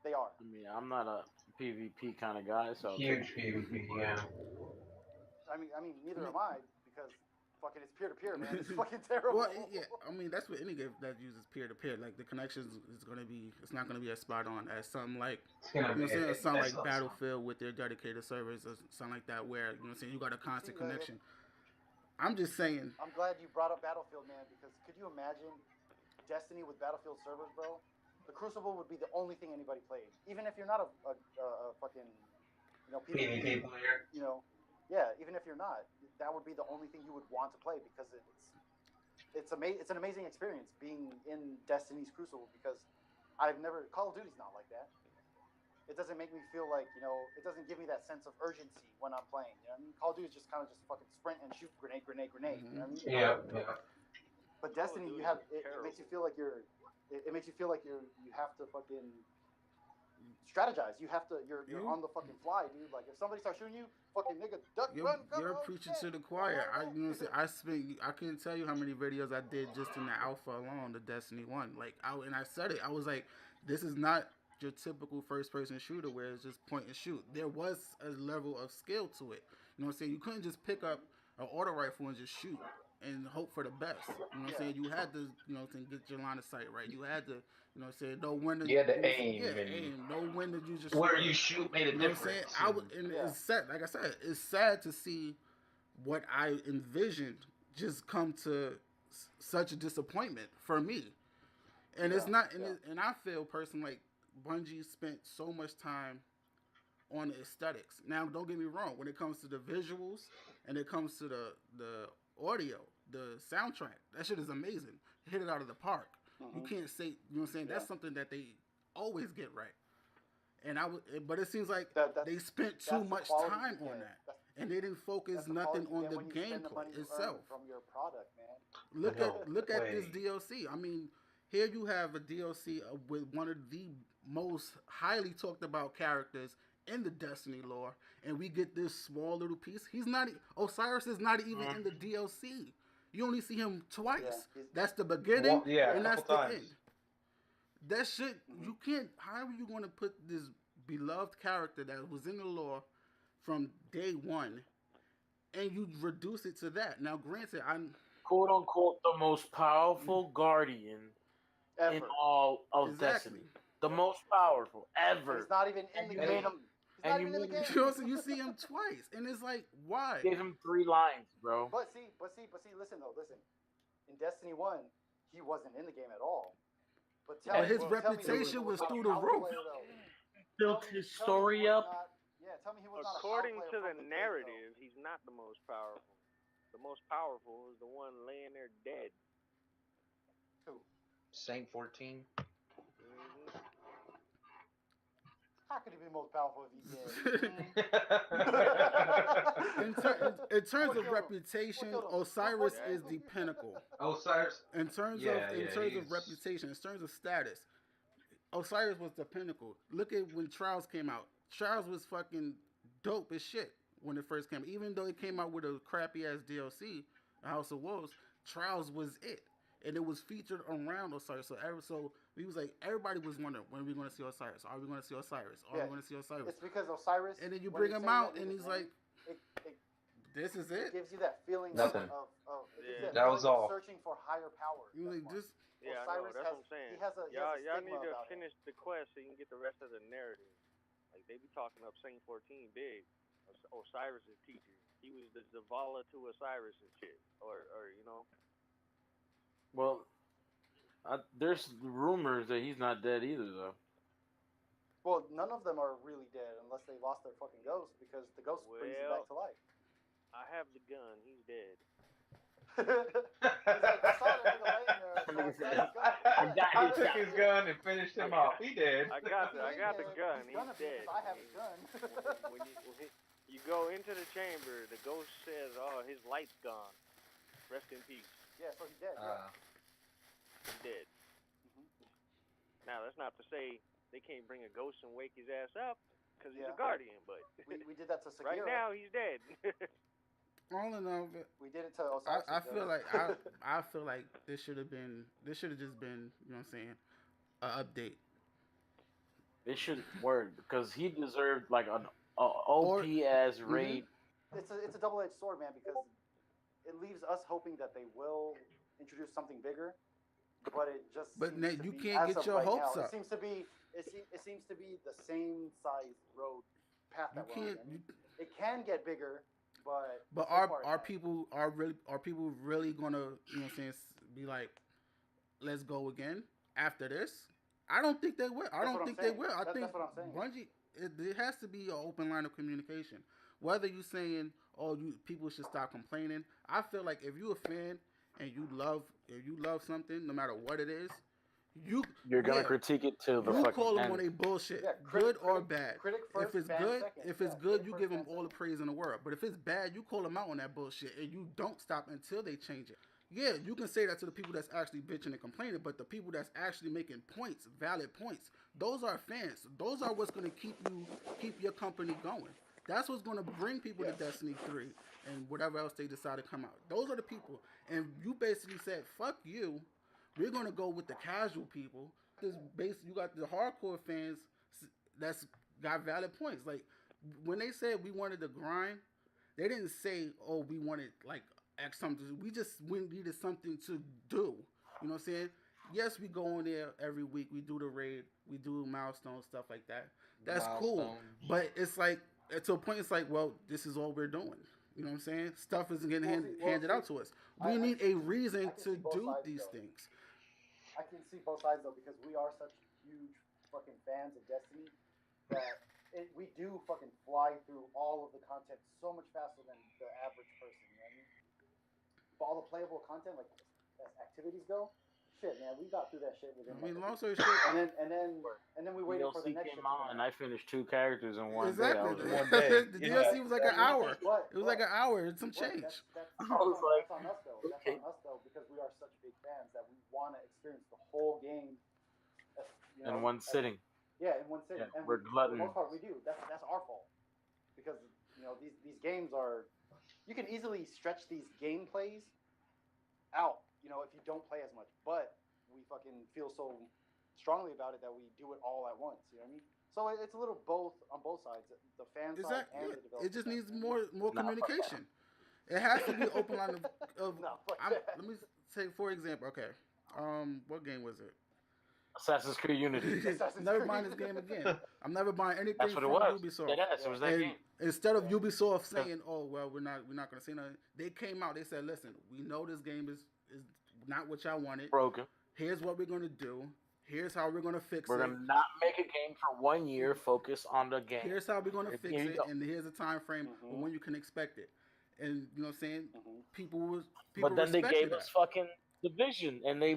They are. I mean, I'm not a PvP kind of guy, so Huge PvP, yeah. I mean, neither am I because fucking it's peer-to-peer, man. It's fucking terrible. Well, yeah, I mean that's what any game that uses peer-to-peer. Like the connections is gonna be, it's not gonna be as spot on as something like, you know what I'm saying, something like Battlefield with their dedicated servers or something like that, where, you know what I'm saying, you got a constant connection. I'm just saying. I'm glad you brought up Battlefield, man, because could you imagine Destiny with Battlefield servers, bro? The Crucible would be the only thing anybody played, even if you're not a fucking, you know, PvP player. You know, yeah, even if you're not, that would be the only thing you would want to play because it's an amazing experience being in Destiny's Crucible because Call of Duty's not like that. It doesn't make me feel like, you know, it doesn't give me that sense of urgency when I'm playing. You know what I mean? Call of Duty is just kind of just fucking sprint and shoot, grenade. You know what I mean? Yeah. But Destiny, it makes you feel like you have to fucking strategize. You're on the fucking fly, dude. Like if somebody starts shooting you, fucking nigga, duck, run, go. You're preaching to the choir. I can't tell you how many videos I did just in the alpha alone, the Destiny 1. Like I said it. I was like, this is not your typical first-person shooter where it's just point and shoot. There was a level of skill to it. You know what I'm saying? You couldn't just pick up an auto rifle and just shoot. and hope for the best. You know what I'm saying? You had to, you know, to get your line of sight right. You had to, you know what I'm saying, know when to You had to use, aim yeah, and aim, know when to use your where sword. you shoot made a You know what I'm saying? difference. And Yeah. it's sad. Like I said, it's sad to see what I envisioned just come to such a disappointment for me. And it's not, and I feel personally like Bungie spent so much time on the aesthetics. Now, don't get me wrong. When it comes to the visuals and it comes to the audio, the soundtrack, that shit is amazing. Hit it out of the park. You can't say, you know what I'm saying? That's something that they always get right. And but it seems like they spent too much time on that, and they didn't focus nothing on the gameplay itself. From your product, man. Look at this way. DLC. I mean, here you have a DLC with one of the most highly talked about characters in the Destiny lore, and we get this small little piece. Osiris is not even in the DLC. You only see him twice. Yeah, that's the beginning, and that's the times. end. That shit, you can't. How are you going to put this beloved character that was in the lore from day one, and you reduce it to that? Now, granted, I'm quote unquote the most powerful guardian Ever. in all of exactly. Destiny. The most powerful ever. He's not even in the you game. made him, He's not even in the game. You know, so you see him twice, and it's like, why? Gave him 3 lines, bro. But see, listen. In Destiny 1, he wasn't in the game at all. But his reputation was through the roof. Built his story up. Tell me he was not a According power to player the from narrative, he's not the most powerful. The most powerful is the one laying there dead. Who? Saint 14. How could he be most powerful if he's dead? in terms of reputation, Osiris is the pinnacle. Osiris. In terms of reputation, in terms of status, Osiris was the pinnacle. Look at when Trials came out. Trials was fucking dope as shit when it first came. Even though it came out with a crappy ass DLC, House of Wolves, Trials was it. And it was featured around Osiris. So we was like, everybody was wondering, when are we going to see Osiris? Are we going to see Osiris? Are we going to see Osiris? It's because Osiris. And then you bring him out, and he's like, this is it? It gives you that feeling Nothing. that was all. Searching for higher power. You like this? Yeah, I know. That's what I'm saying. Y'all need to finish the quest so you can get the rest of the narrative. Like, they be talking up Saint 14 big. Osiris' teacher. He was the Zavala to Osiris and shit. Or you know. Well, there's rumors that he's not dead either, though. Well, none of them are really dead unless they lost their fucking ghost, because the ghost brings you back to life. I have the gun. He's dead. I saw that nigga laying there. I took his gun and finished him off. He did. I got the gun. He's dead. I have a gun. when you go into the chamber, the ghost says, "Oh, his light's gone. Rest in peace." Yeah, so he's dead. He's dead. Now, that's not to say they can't bring a ghost and wake his ass up, because he's a guardian, but we did that to Sagira. right now he's dead. All in all, we did it to Osiris. I feel like this should have just been, you know what I'm saying, an update. It should work, because he deserved like an OP ass raid. It's a double-edged sword, man, because it leaves us hoping that they will introduce something bigger, but it just. But now you can't get your hopes up. It seems to be the same size road path that we're on. It can get bigger, but are people really gonna, you know what I'm saying, be like, let's go again after this? I don't think they will. I think that's what I'm saying. Bungie, it has to be an open line of communication. Whether you're saying, people should stop complaining. I feel like if you're a fan and you love something, no matter what it is, you're gonna critique it till the you fucking call them end. on a bullshit, good or bad. First, If it's good, you give them all the praise in the world. But if it's bad, you call them out on that bullshit, and you don't stop until they change it. Yeah, you can say that to the people that's actually bitching and complaining, but the people that's actually making points, valid points, those are fans. Those are what's going to keep your company going. That's what's going to bring people to Destiny 3 and whatever else they decide to come out. Those are the people. And you basically said, fuck you. We're going to go with the casual people. You got the hardcore fans that's got valid points. Like, when they said we wanted to grind, they didn't say, we wanted, like, X something. We needed something to do. You know what I'm saying? Yes, we go in there every week. We do the raid. We do milestones, stuff like that. That's cool. But it's like, to a point, it's like, well, this is all we're doing. You know what I'm saying? Stuff isn't getting handed out to us. We need a reason to do these things. I can see both sides though, because we are such huge fucking fans of Destiny that we do fucking fly through all of the content so much faster than the average person. You know what I mean? But all the playable content, like as activities go, shit, man, we got through that shit within. I mean, long story short, and then we waited for the next came shit out, and I finished 2 characters in one day. The DLC was like an hour. It was like an hour and some change. That's on us though. That's on us though, because we are such big fans that we want to experience the whole game. In one sitting. Yeah, in one sitting. Yeah, and we're for the most part, we do. That's our fault, because these games are. You can easily stretch these gameplays out, if you don't play as much. But we fucking feel so strongly about it that we do it all at once. You know what I mean? So it's a little both on both sides, the fan side and the developer. It just needs more communication. It has to be open line of let me say, for example, okay, what game was it? Assassin's Creed Unity. Never mind this game again. I'm never buying anything from Ubisoft. It was that game. Instead of Ubisoft saying, "Oh well, we're not gonna say nothing," they came out. They said, "Listen, we know this game is not what y'all wanted. Broken. Here's what we're gonna do. Here's how we're gonna fix it. We're gonna not make a game for 1 year. Focus on the game. Here's how we're gonna fix it, and here's a time frame of when you can expect it." And you know what I'm saying? People But then they gave us fucking Division, and they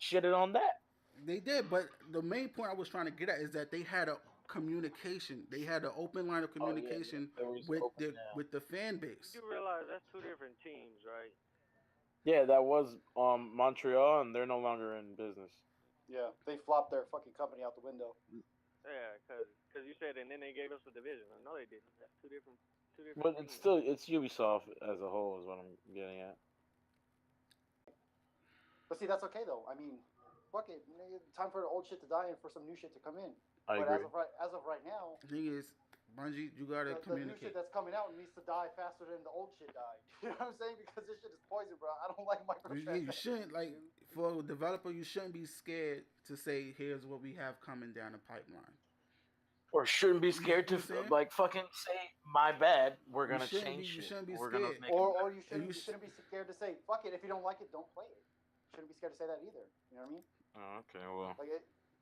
shitted on that. They did, but the main point I was trying to get at is that they had a communication. They had an open line of communication with the fan base. You realize that's 2 different teams, right? Yeah, that was Montreal, and they're no longer in business. Yeah, they flopped their fucking company out the window. Yeah, because you said, and then they gave us the Division. No, they didn't. That's two different. But it's Ubisoft as a whole is what I'm getting at. But see, that's okay though. I mean, fuck it. Time for the old shit to die and for some new shit to come in. I agree. As of right now, the thing is, Bungie, you gotta communicate. The new shit that's coming out needs to die faster than the old shit died. You know what I'm saying? Because this shit is poison, bro. I don't like microtransactions. You shouldn't, like, for a developer, you shouldn't be scared to say, "Here's what we have coming down the pipeline." Or shouldn't be scared to fucking say, "My bad, we're gonna change shit." You shit. shouldn't be We're scared. Or you shouldn't be scared to say, "Fuck it." If you don't like it, don't play it. You shouldn't be scared to say that either. You know what I mean? Oh, okay, well. Like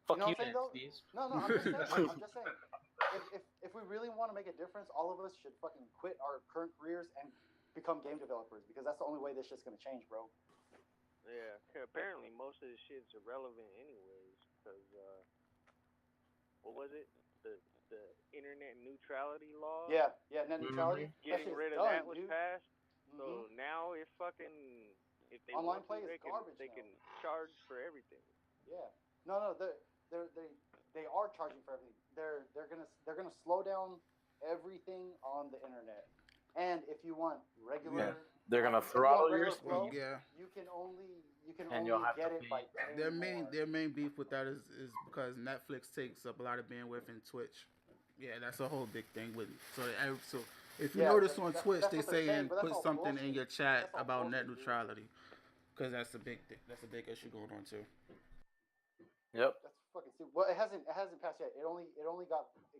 fuck you, know you, what I'm saying, No, I'm just saying. I'm just saying. If we really want to make a difference, all of us should fucking quit our current careers and become game developers, because that's the only way this shit's gonna change, bro. Yeah, apparently most of this shit's irrelevant anyways, because what was it? The internet neutrality law. Yeah, net neutrality. Getting rid of that was passed. So now if they online want play to, is garbage. They can charge for everything. Yeah. No, they are charging for everything. They're gonna slow down everything on the internet. And if you want regular, they're gonna throttle your speed. You can only get it by their main beef with that is because Netflix takes up a lot of bandwidth and Twitch. Yeah, that's a whole big thing with it. So if you notice on Twitch, they saying put something in your chat about net neutrality, because that's a big thing. That's a big issue going on too. Yep. That's fucking stupid. Well, it hasn't passed yet. It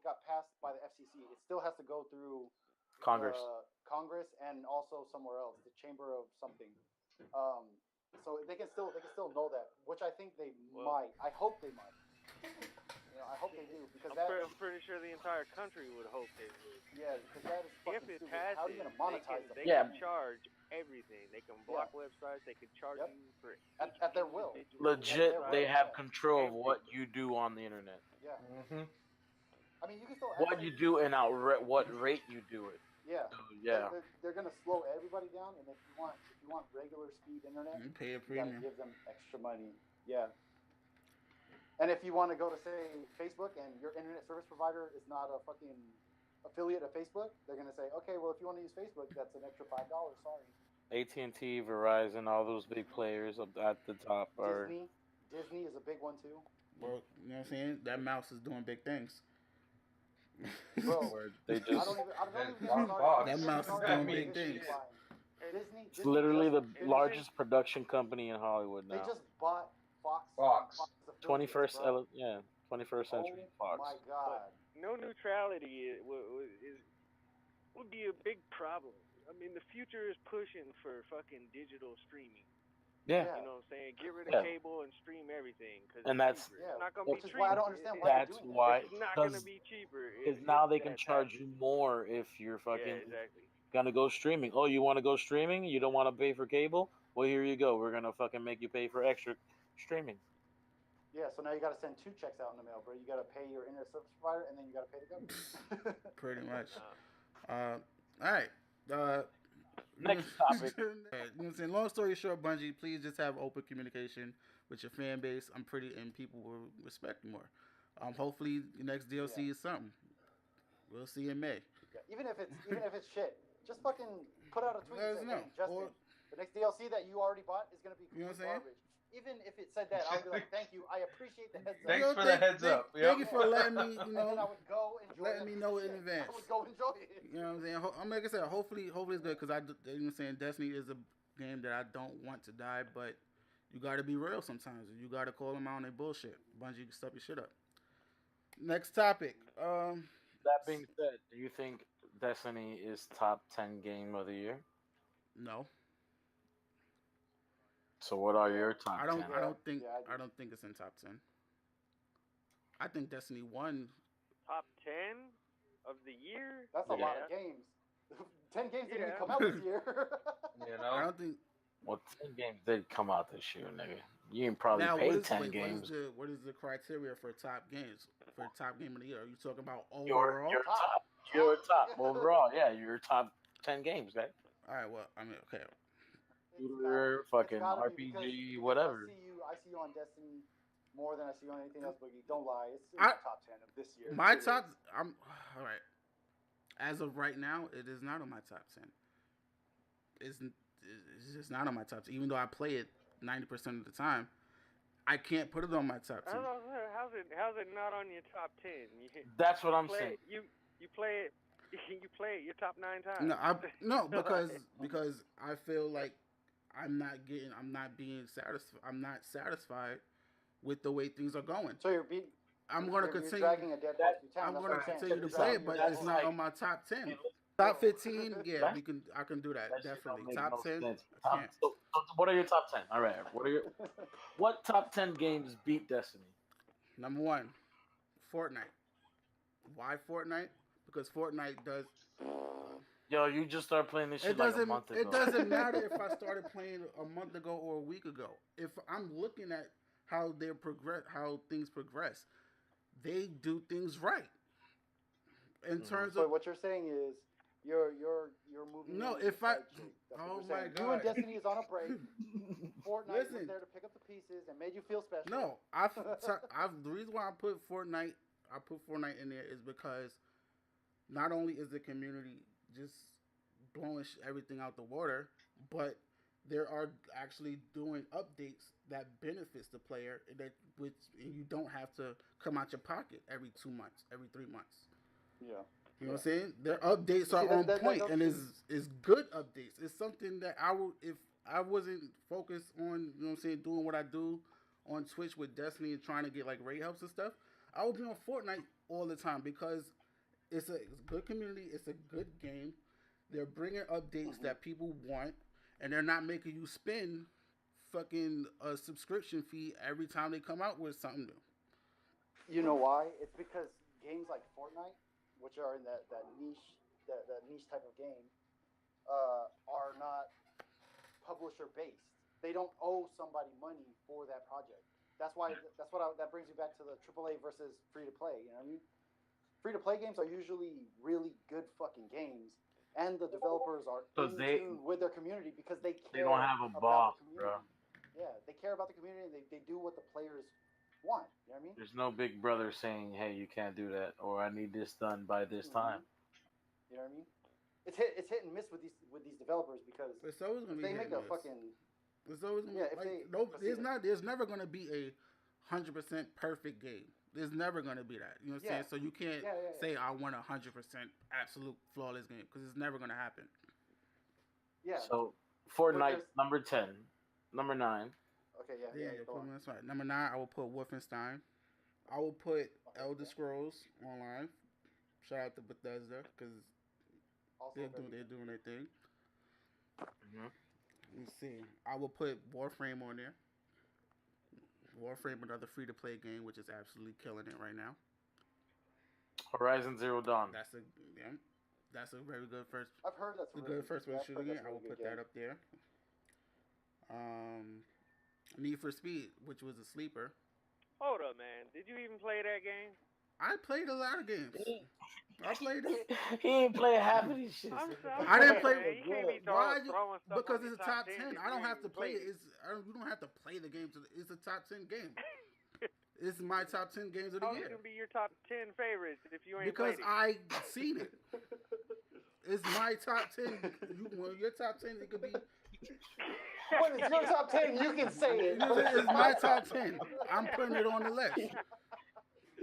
got passed by the FCC. It still has to go through Congress and also somewhere else, the Chamber of something. So they can still know that, which I think they might. I hope they might. I hope they do, because I'm pretty sure the entire country would hope they would. Yeah, because that is fucking stupid. Passes, how are you gonna monetize they can charge everything. They can block websites. They can charge you for at their will. Legit, they have control of what you do on the internet. Yeah. I mean, you can still what you do and what rate you do it. Yeah. Yeah. They're gonna slow everybody down, and if you want regular speed internet, you pay a premium. You gotta give them extra money. Yeah. And if you want to go to, say, Facebook, and your internet service provider is not a fucking affiliate of Facebook, they're going to say, okay, well, if you want to use Facebook, that's an extra $5, sorry. AT&T, Verizon, all those big players up at the top are... Disney is a big one, too. Well, you know what I'm saying? That mouse is doing big things. Bro, they just... I don't even that mouse is doing big things. Disney. It's literally the just- largest production company in Hollywood They now. just bought Fox. Fox. Affiliates, 21st, bro. 21st century Fox. My God. No neutrality would be a big problem. I mean, the future is pushing for fucking digital streaming. Yeah. You know what I'm saying? Get rid of Yeah. cable and stream everything. Cause And it's that's- cheaper. Yeah, It's not gonna which be is why I don't cheaper. understand why they're That's doing why. It's not gonna be cheaper. Because now they can charge you more if you're fucking Yeah, exactly. gonna go streaming. Oh, you want to go streaming? You don't want to pay for cable? Well, here you go. We're gonna fucking make you pay for extra streaming. Yeah, so now you got to send 2 checks out in the mail, bro. You got to pay your internet service provider, and then you got to pay the government. Pretty much. All right. Next topic. You know what I'm saying? Long story short, Bungie, please just have open communication with your fan base. And people will respect more. Hopefully, the next DLC is something. We'll see in May. Yeah, even if it's shit, just fucking put out a tweet Let us and say, know. hey, Justin, Or- the next DLC that you already bought is gonna be You know what I'm complete saying? garbage. Even if it said that, I would be like, thank you, I appreciate the heads up. Thanks for the heads up. Thank you for letting me, And then I would go enjoy letting me know in shit. advance. I would go enjoy it. You know what I'm saying? Like I said, hopefully it's good because you know what I'm saying, Destiny is a game that I don't want to die, but you got to be real sometimes. You got to call them out on their bullshit. Bungie, step your shit up. Next topic. That being said, do you think Destiny is top 10 game of the year? No, So what are your top 10? I don't think Yeah, I I don't think it's in top 10. I think Destiny 1. Top 10 of the year. That's a lot of games. 10 games didn't even come out this year. You I know? don't think. Well, 10 games did come out this year, nigga. You ain't probably Now, paid 10 games. What is the criteria for top games for top game of the year? Are you talking about Your overall? top. Your top overall. Yeah, your top 10 games, guys. All right. Well, I mean, okay. Shooter, fucking RPG, whatever. I see you on Destiny more than I see you on anything else, Boogie. Don't lie. It's in I- the top 10 of this year. My It is. top. I'm all right. As of right now, it is not on my top 10. It's just not on my top 10. Even though I play it 90% of the time, I can't put it on my top 10. How's it not on your top 10? That's what I'm play saying. it, you play it. You play it your top 9 times. No, because I feel like I'm not satisfied with the way things are going. So you're gonna you're continue. dragging a dead horse through town. I'm That's gonna what saying. continue to You're play dragging it, but a dead it's horse. not on my top 10. Top 15, yeah, I can do that That shit don't definitely. make Top no 10, sense. I can't. So what are your top 10? All right. What top 10 games beat Destiny? Number 1, Fortnite. Why Fortnite? Because Fortnite does. Yo, you just started playing this shit It like a doesn't. month ago. It doesn't matter if I started playing a month ago or a week ago. If I'm looking at how things progress, they do things right. In terms So of what you're saying is you're moving. No, in if I- right streak. That's what oh you're saying. my You and God. Destiny is on a break. Fortnite was Listen. there to pick up the pieces and made you feel special. no, the reason why I put Fortnite in there is because not only is the community just blowing everything out the water, but there are actually doing updates that benefits the player and you don't have to come out your pocket every 2 months, every 3 months. Yeah. You know what I'm saying? Their updates See, are on that point don't and seem- is good updates. It's something that I would, if I wasn't focused on, you know what I'm saying, doing what I do on Twitch with Destiny and trying to get like raid helps and stuff, I would be on Fortnite all the time because it's a good community. It's a good game. They're bringing updates that people want, and they're not making you spend fucking a subscription fee every time they come out with something new. You know why? It's because games like Fortnite, which are in that niche type of game, are not publisher based. They don't owe somebody money for that project. That brings me back to the AAA versus free to play. You know what I mean? Free to play games are usually really good fucking games, and the developers are in tune with their community because they care. They don't have a about boss, the community. bro. Yeah, they care about the community and they do what the players want. You know what I mean? There's no big brother saying, "Hey, you can't do that," or "I need this done by this time." You know what I mean? It's hit and miss with these developers because It's always gonna be they hit make and a miss. fucking It's always gonna there's never gonna be a 100% perfect game. There's never gonna be that. You know what I'm saying? So you can't say I want 100% absolute flawless game because it's never gonna happen. Yeah. So Fortnite there's- number 10, number 9. Okay, yeah, Yeah, go on. that's right. Number 9, I will put Wolfenstein. I will put Elder Scrolls Online. Shout out to Bethesda because Also they're very doing their thing. Mm-hmm. Let's see. I will put Warframe on there. Warframe, another free to play game, which is absolutely killing it right now. Horizon Zero Dawn. That's a very good first. I've heard that's A good first person shooting game. that's a I will really put good that up there. Need for Speed, which was a sleeper. Hold up, man. Did you even play that game? I played a lot of games. I played it. He ain't playing half of these shits. I didn't play. Man, you can't be Why? throwing stuff Because on it's a the top 10 10. if I don't you have to ain't play it. played You don't have to play the game. It's a top 10 game. It's my top 10 games of the How year. it can be your top 10 favorites if you ain't Because played it? I seen it. It's my top 10. Your top 10, it could be. When it's your top 10, you can say it. It's my top 10. I'm putting it on the list.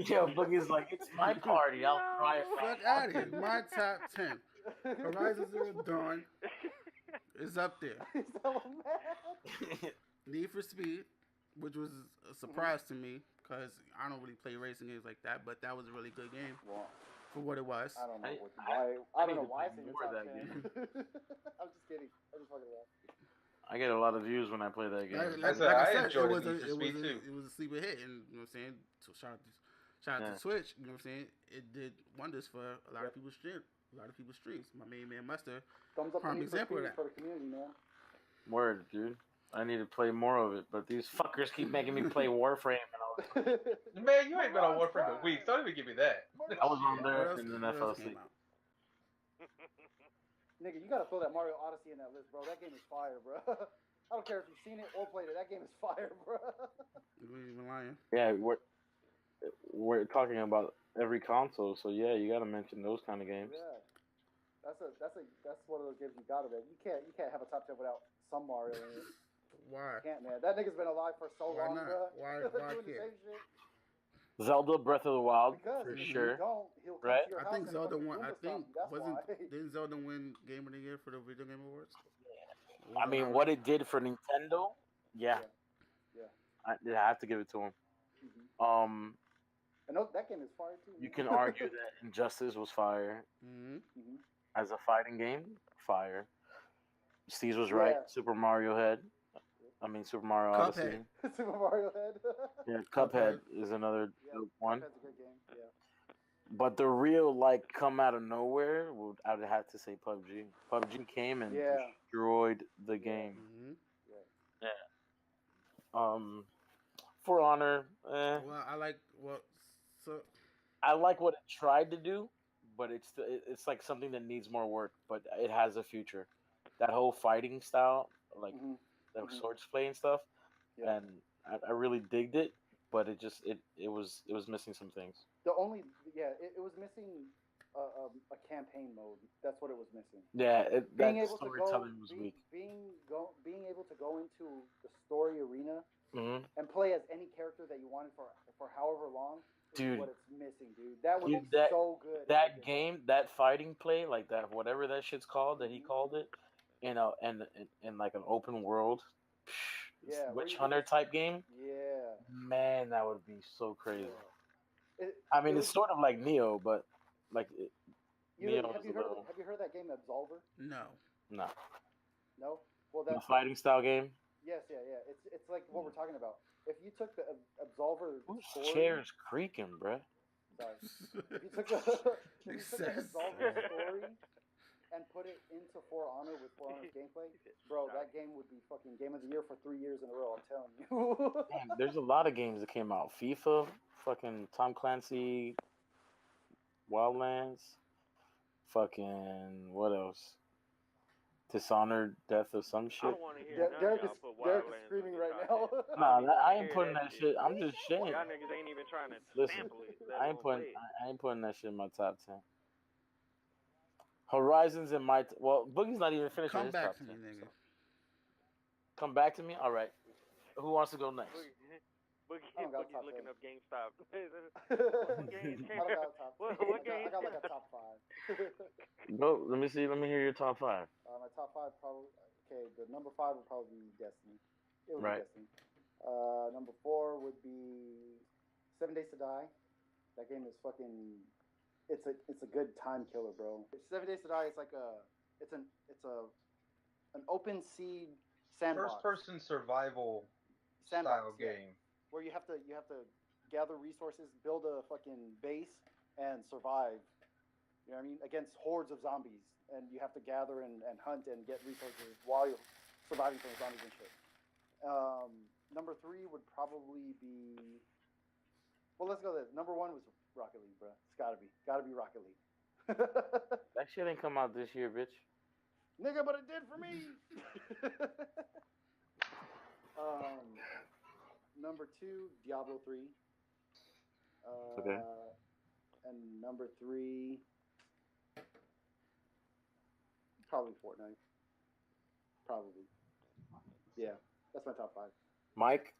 Yo, Boogie's like, it's my party. I'll try it. Fuck out of here. My top 10. Horizon Zero Dawn is up there. He's so mad. Need for Speed, which was a surprise to me because I don't really play racing games like that, but that was a really good game Well, for what it was. I don't know I why. I need don't know to why play it's in your more of top that 10. I'm just kidding. I'm just fucking around. I get a lot of views when I play that game. Like I I said, enjoyed it Need for Speed too. was a sleeper hit, and you know what I'm saying. So shout out Yeah. to Switch. You know what I'm saying. It did wonders for a lot of people's streams. My main man Mustard. Thumbs up Prime to Need for example of Speed that. for the community, man. Word, dude. I need to play more of it, but these fuckers keep making me play Warframe and all that. Man, you ain't been on Warframe in weeks. Don't even give me that. I was on What there else, and then what I fell else asleep. came out? Nigga, you gotta throw that Mario Odyssey in that list, bro. That game is fire, bro. I don't care if you've seen it or played it. That game is fire, bro. You ain't even lying. Yeah, we're talking about every console, so yeah, you gotta mention those kind of games. Yeah. That's one of those games you gotta make. You can't have a top 10 without some Mario in it. Why? Can't, man. That nigga's been alive for so Why long, not? bro. Why Doing the care? same shit. Zelda Breath of the Wild, Because for if sure. you don't, he'll come Right? to your I house think and Zelda fucking won. I Goomba think stomp you. That's why. didn't Zelda win Game of the Year for the Video Game Awards? I mean, what it did for Nintendo, yeah. I have to give it to him. Mhm. And that game is fire too. You man. can argue that Injustice was fire Mm-hmm. Mhm. as a fighting game, fire. Steve was right. Yeah. Super Mario Odyssey. Cuphead. Super Mario Head. Yeah, Cuphead is another Yeah, dope one. Cuphead's a good game. Yeah. But the real come out of nowhere, I would have to say PUBG. PUBG came and Yeah. destroyed the game. Mm-hmm. For Honor, Well, I like what it tried to do, but it's like something that needs more work. But it has a future. That whole fighting style, like Mhm. the Mhm. swords play and stuff, Yeah. and I really digged it. But it was missing some things. It was missing a campaign mode. That's what it was missing. Yeah, that Being able to storytelling was weak. being able to go into the story arena Mm-hmm. and play as any character that you wanted for however long is Dude. what it's missing, dude. That would be Dude, so good. if they That did game, that fighting play, like that, whatever that shit's called, that he called it, in like an open world, Yeah, where witch you hunter just- type game. Yeah. Man, that would be so crazy. It It's was- sort of like Neo, but like Neo have is you a heard little have you heard that game Absolver? no. no. No. Well, The that's fighting style game. yes, yeah. It's like what we're talking about. If you took the Absolver Whose story, chair's creaking, bruh? sorry. If you took the Excess. Absolver story and put it into For Honor with For Honor's gameplay, bro, that game would be fucking game of the year for 3 years in a row. I'm telling you. Man, there's a lot of games that came out. FIFA, fucking Tom Clancy, Wildlands, fucking what else? Dishonored, Death of some I shit. don't want to hear none Derek of is y'all put Derek Wildlands is screaming on right your now. podcast. Nah, don't even I wanna ain't hear putting that shit. I'm just saying. Y'all niggas ain't even trying to Listen, sample it. let I ain't alone putting play it. I ain't putting that shit in my top 10. Horizon's in my well, Boogie's not even finished Come with his back top to 10. me, nigga. so. Come back to me. All right. Who wants to go next? I don't got Boogie's top looking 10. up GameStop. I don't got a top. What I game? got like a top 5. Go. Let me see. Let me hear your top 5. My top five, probably. Okay, the number 5 would probably be Destiny. It would Right. be Destiny. Number 4 would be 7 Days to Die. That game is fucking. It's a good time killer, bro. 7 Days to Die is like an open seed sandbox. First person survival style game. Where you have to gather resources, build a fucking base, and survive. You know what I mean? Against hordes of zombies, and you have to gather and hunt and get resources while you're surviving from the zombies and shit. Number 3 would probably be. Well, let's go there. Number 1 was Rocket League, bro. It's gotta be Rocket League. That shit ain't come out this year, bitch. Nigga, but it did for me. Number 2, Diablo 3. Okay. And number 3, probably Fortnite. Probably. Yeah, that's my top 5. Mike?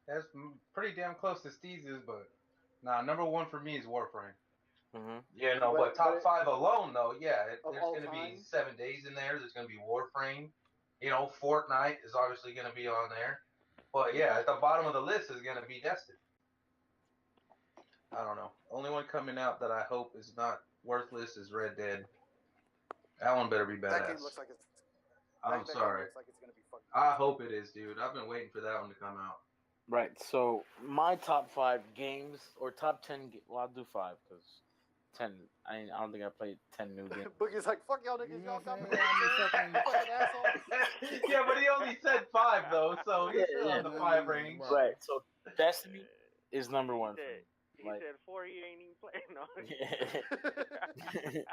That's pretty damn close to Steez's, but number 1 for me is Warframe. Mm-hmm. Yeah, no, but top 5 alone though, yeah, there's all going to time? be 7 Days in there. There's going to be Warframe. You know, Fortnite is obviously going to be on there. But yeah, at the bottom of the list is going to be Destiny. I don't know. Only one coming out that I hope is not worthless is Red Dead. That one better be badass. That game looks like it's. I'm that sorry. Game looks like it's gonna be fucking. I hope it is, dude. I've been waiting for that one to come out. Right. So my top 5 games or top 10. Well, I'll do 5 because 10. I don't think I played 10 new games. Boogie's like, fuck y'all niggas, y'all got me. I'm Fucking asshole. Yeah, but he only said 5 though, so he's still Yeah. in the 5 range. Right. So Destiny is number 1 for me. He said 4 he ain't even playing on.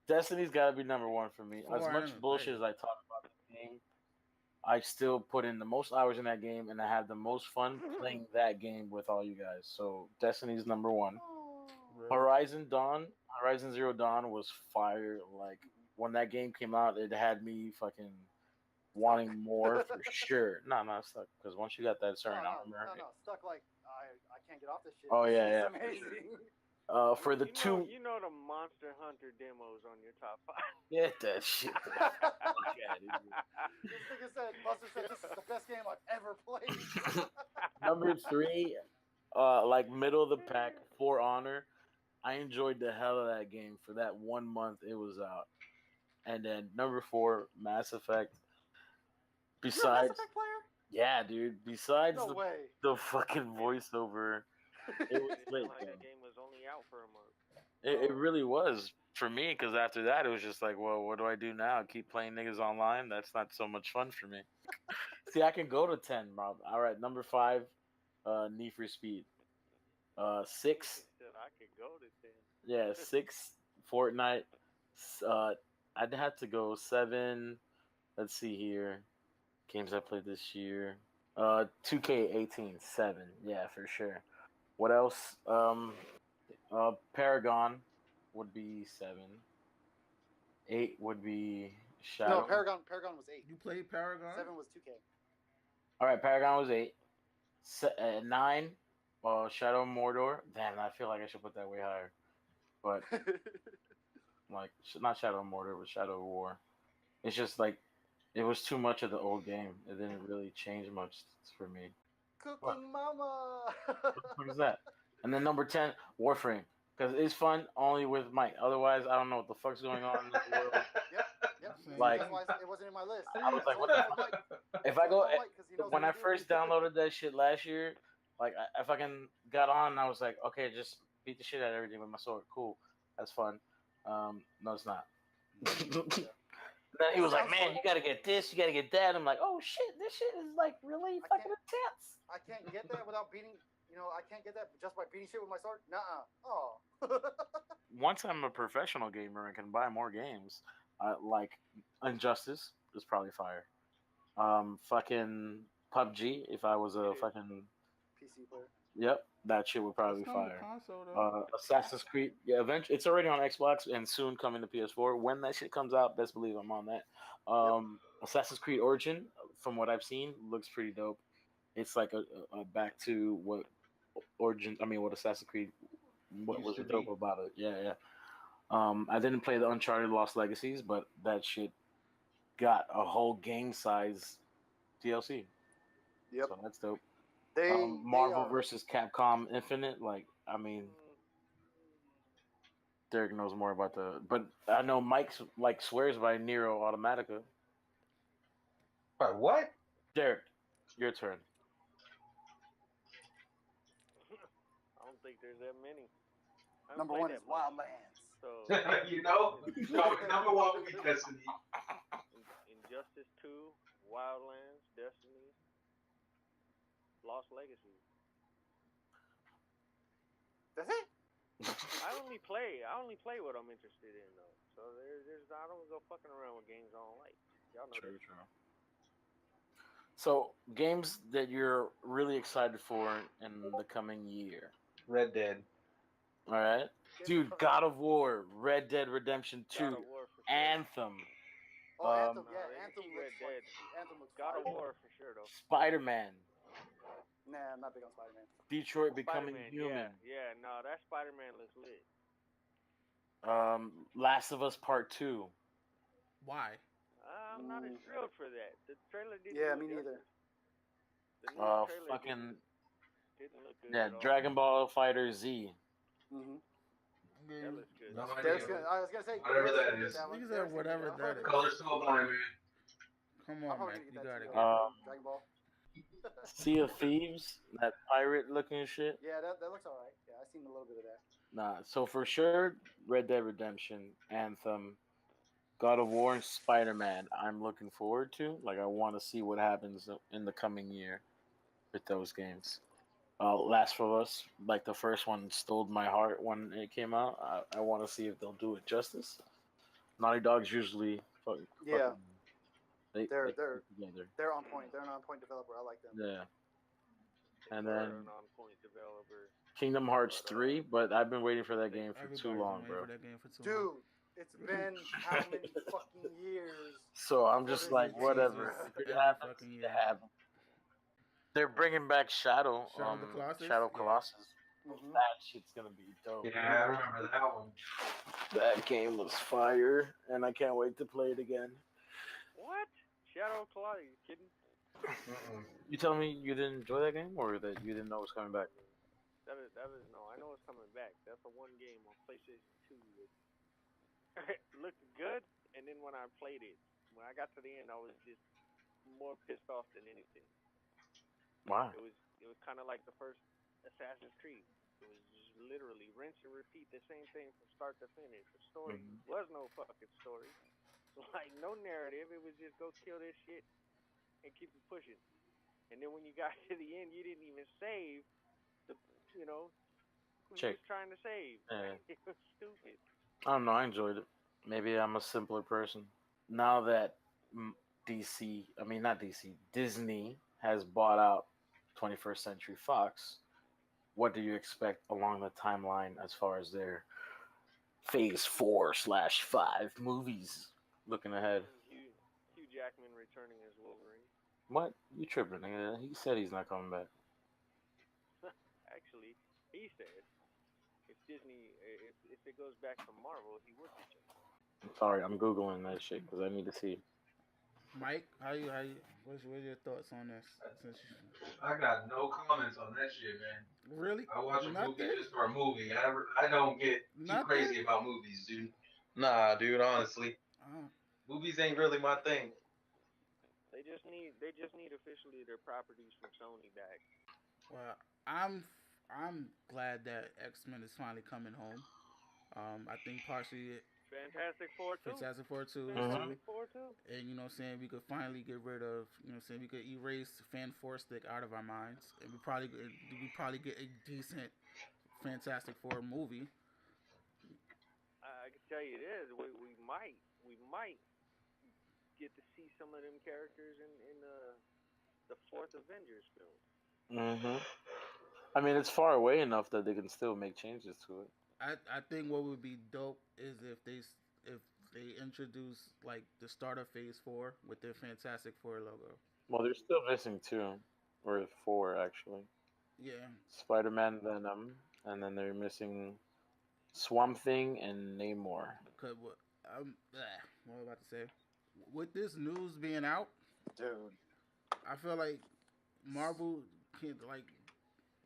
Destiny's got to be number 1 for me. As 4 much and bullshit as I talk about the game, I still put in the most hours in that game, and I had the most fun playing that game with all you guys. So Destiny's number 1. Horizon Zero Dawn was fire. Like when that game came out, it had me fucking wanting more for sure. No, stuck because once you got that certain armor. No, stuck like I can't get off this shit. Oh This yeah. shit's amazing. For the two, you know the Monster Hunter demos on your top 5. Get that shit. This nigga said, Buster said, this is the best game I've ever played. Number 3, like middle of the pack, For Honor. I enjoyed the hell of that game for that 1 month it was out. And then number 4, Mass Effect. Besides, You're a Mass Effect player? Yeah, dude. Besides No way. the fucking voiceover, it was lit. Like that game was only out for a month. It really was for me because after that it was just like, well, what do I do now? Keep playing niggas online? That's not so much fun for me. See, I can go to 10, Rob. All right, number 5, Need for Speed. 6. I could go to 10. Yeah, 6, Fortnite. I'd have to go 7. Let's see here. Games I played this year. 2K18, 7. Yeah, for sure. What else? Paragon would be 7. 8 would be Shadow. No, Paragon was 8. You played Paragon? 7 was 2K. All right, Paragon was 8. 9, Shadow of Mordor. Damn, I feel like I should put that way higher. But like, not Shadow of Mordor, but Shadow of War. It's just like it was too much of the old game. It didn't really change much for me. Cooking Mama. What is that? And then number 10, Warframe, because it's fun only with Mike. Otherwise, I don't know what the fuck's going on in the world. Yep. Like, that's why it wasn't in my list. I was like, what the fuck? If I go, when I first downloaded that shit last year, like I fucking got on and I was like, okay, just beat the shit out of everything with my sword. Cool, that's fun. No, it's not. Then he was like, man, you gotta get this, you gotta get that. I'm like, oh shit, this shit is like really fucking intense. I can't get that without beating. I can't get that just by beating shit with my sword. Nuh-uh. Oh. Once I'm a professional gamer and can buy more games, like Injustice is probably fire. Fucking PUBG, if I was a fucking PC player. Yep, that shit would probably be It's on the fire. console, though. Assassin's Creed, yeah, eventually it's already on Xbox and soon coming to PS4. When that shit comes out, best believe I'm on that. Assassin's Creed Origin, from what I've seen, looks pretty dope. It's like a back to what Assassin's Creed, what was dope about it. Yeah. I didn't play the Uncharted Lost Legacies, but that shit got a whole game size DLC. Yep. So that's dope. They Marvel are, versus Capcom Infinite. Like, I mean, Derek knows more about but I know Mike's like swears by Nero Automatica. But what? Derek, your turn. I don't think there's that many. I haven't number played one that is much, Wildlands. So You know, number one would be Destiny. Injustice 2, Wildlands, Destiny, Lost Legacy. That's it. I only play what I'm interested in though. So there's I don't go fucking around with games I don't like. Y'all know True, that. true. So games that you're really excited for in the coming year. Red Dead. All right, dude. God of War, Red Dead Redemption 2, God of War for sure. Anthem, Oh, Anthem. No, Yeah, they Anthem keep looks Red Dead. Anthem looks God of fire. War for sure though. Spider-Man, Nah, I'm not big on Spider-Man. Detroit Becoming Spider-Man, Human, yeah, no, that Spider-Man looks lit. Last of Us Part 2. Why? I'm not as thrilled for that. The trailer didn't. Yeah, do me it neither. justice. The new trailer Fucking didn't look good yeah, at all. Dragon Ball Fighter Z. Mm-hmm. That looks good. No Derek's idea. I was gonna say, Whatever Derek's that gonna get is. that one. Niggas Derek's said gonna get whatever that that one. is. Color still blind, man. Come I'm on, probably man. gonna You get that gotta too. go. Dragon Ball. Sea of Thieves, that pirate looking shit. Yeah, that looks alright. Yeah, I seen a little bit of that. Nah, so for sure, Red Dead Redemption, Anthem, God of War, and Spider-Man. I'm looking forward to. Like, I want to see what happens in the coming year with those games. Last of Us, like the first one, stole my heart when it came out. I want to see if they'll do it justice. Naughty Dog's usually fucking. Yeah. They They're keep it together. they're on point. They're an on point developer. I like them. Yeah. And They're then an on-point developer. Kingdom Hearts 3, but I've been waiting for that game for too Everybody's long, been waiting bro. for that game for too long. Dude, it's been how many fucking years? So I'm for just this like, game? whatever. If it Every happens, fucking it year. happens. They're bringing back Shadow. Shadow of the Colossus? Shadow Yeah. Colossus. Mhm. That shit's gonna be dope. Yeah, I remember that one. That game was fire, and I can't wait to play it again. What? Shadow of Colossus? You kidding? You telling me you didn't enjoy that game, or that you didn't know it was coming back? That is no. I know it's coming back. That's the one game on PlayStation 2 that looked good, and then when I played it, when I got to the end, I was just more pissed off than anything. Why? It was kind of like the first Assassin's Creed. It was just literally rinse and repeat the same thing from start to finish. The story was no fucking story. Like no narrative. It was just go kill this shit and keep it pushing. And then when you got to the end, you didn't even save the, who you was trying to save. Yeah. It was stupid. I don't know. I enjoyed it. Maybe I'm a simpler person. Now that Disney has bought out 21st Century Fox, what do you expect along the timeline as far as their Phase 4/5 movies looking ahead? Hugh Jackman returning as Wolverine. What? You tripping, nigga? He said he's not coming back. Actually, he said if it goes back to Marvel, he would return. I'm sorry, I'm Googling that shit because I need to see. Mike, what's your thoughts on this? I got no comments on that shit, man. Really? I watch a Nothing? movie just for a movie. I don't get too crazy about movies, dude. Nah, dude, honestly. Movies ain't really my thing. They just need officially their properties from Sony back. Well, I'm glad that X-Men is finally coming home. I think partially Fantastic Four 2. Fantastic Four 2. Fantastic Four 2. And we could finally get rid of, we could erase Fan Four Stick out of our minds, and we probably get a decent Fantastic Four movie. I can tell you this: we might get to see some of them characters in the fourth Avengers film. I mean, it's far away enough that they can still make changes to it. I think what would be dope is if they introduce like the start of Phase 4 with their Fantastic Four logo. Well, they're still missing 2 or 4 actually. Yeah. Spider-Man, Venom, and then they're missing Swamp Thing and Namor. What was I about to say? with this news being out, Dude. I feel like Marvel can like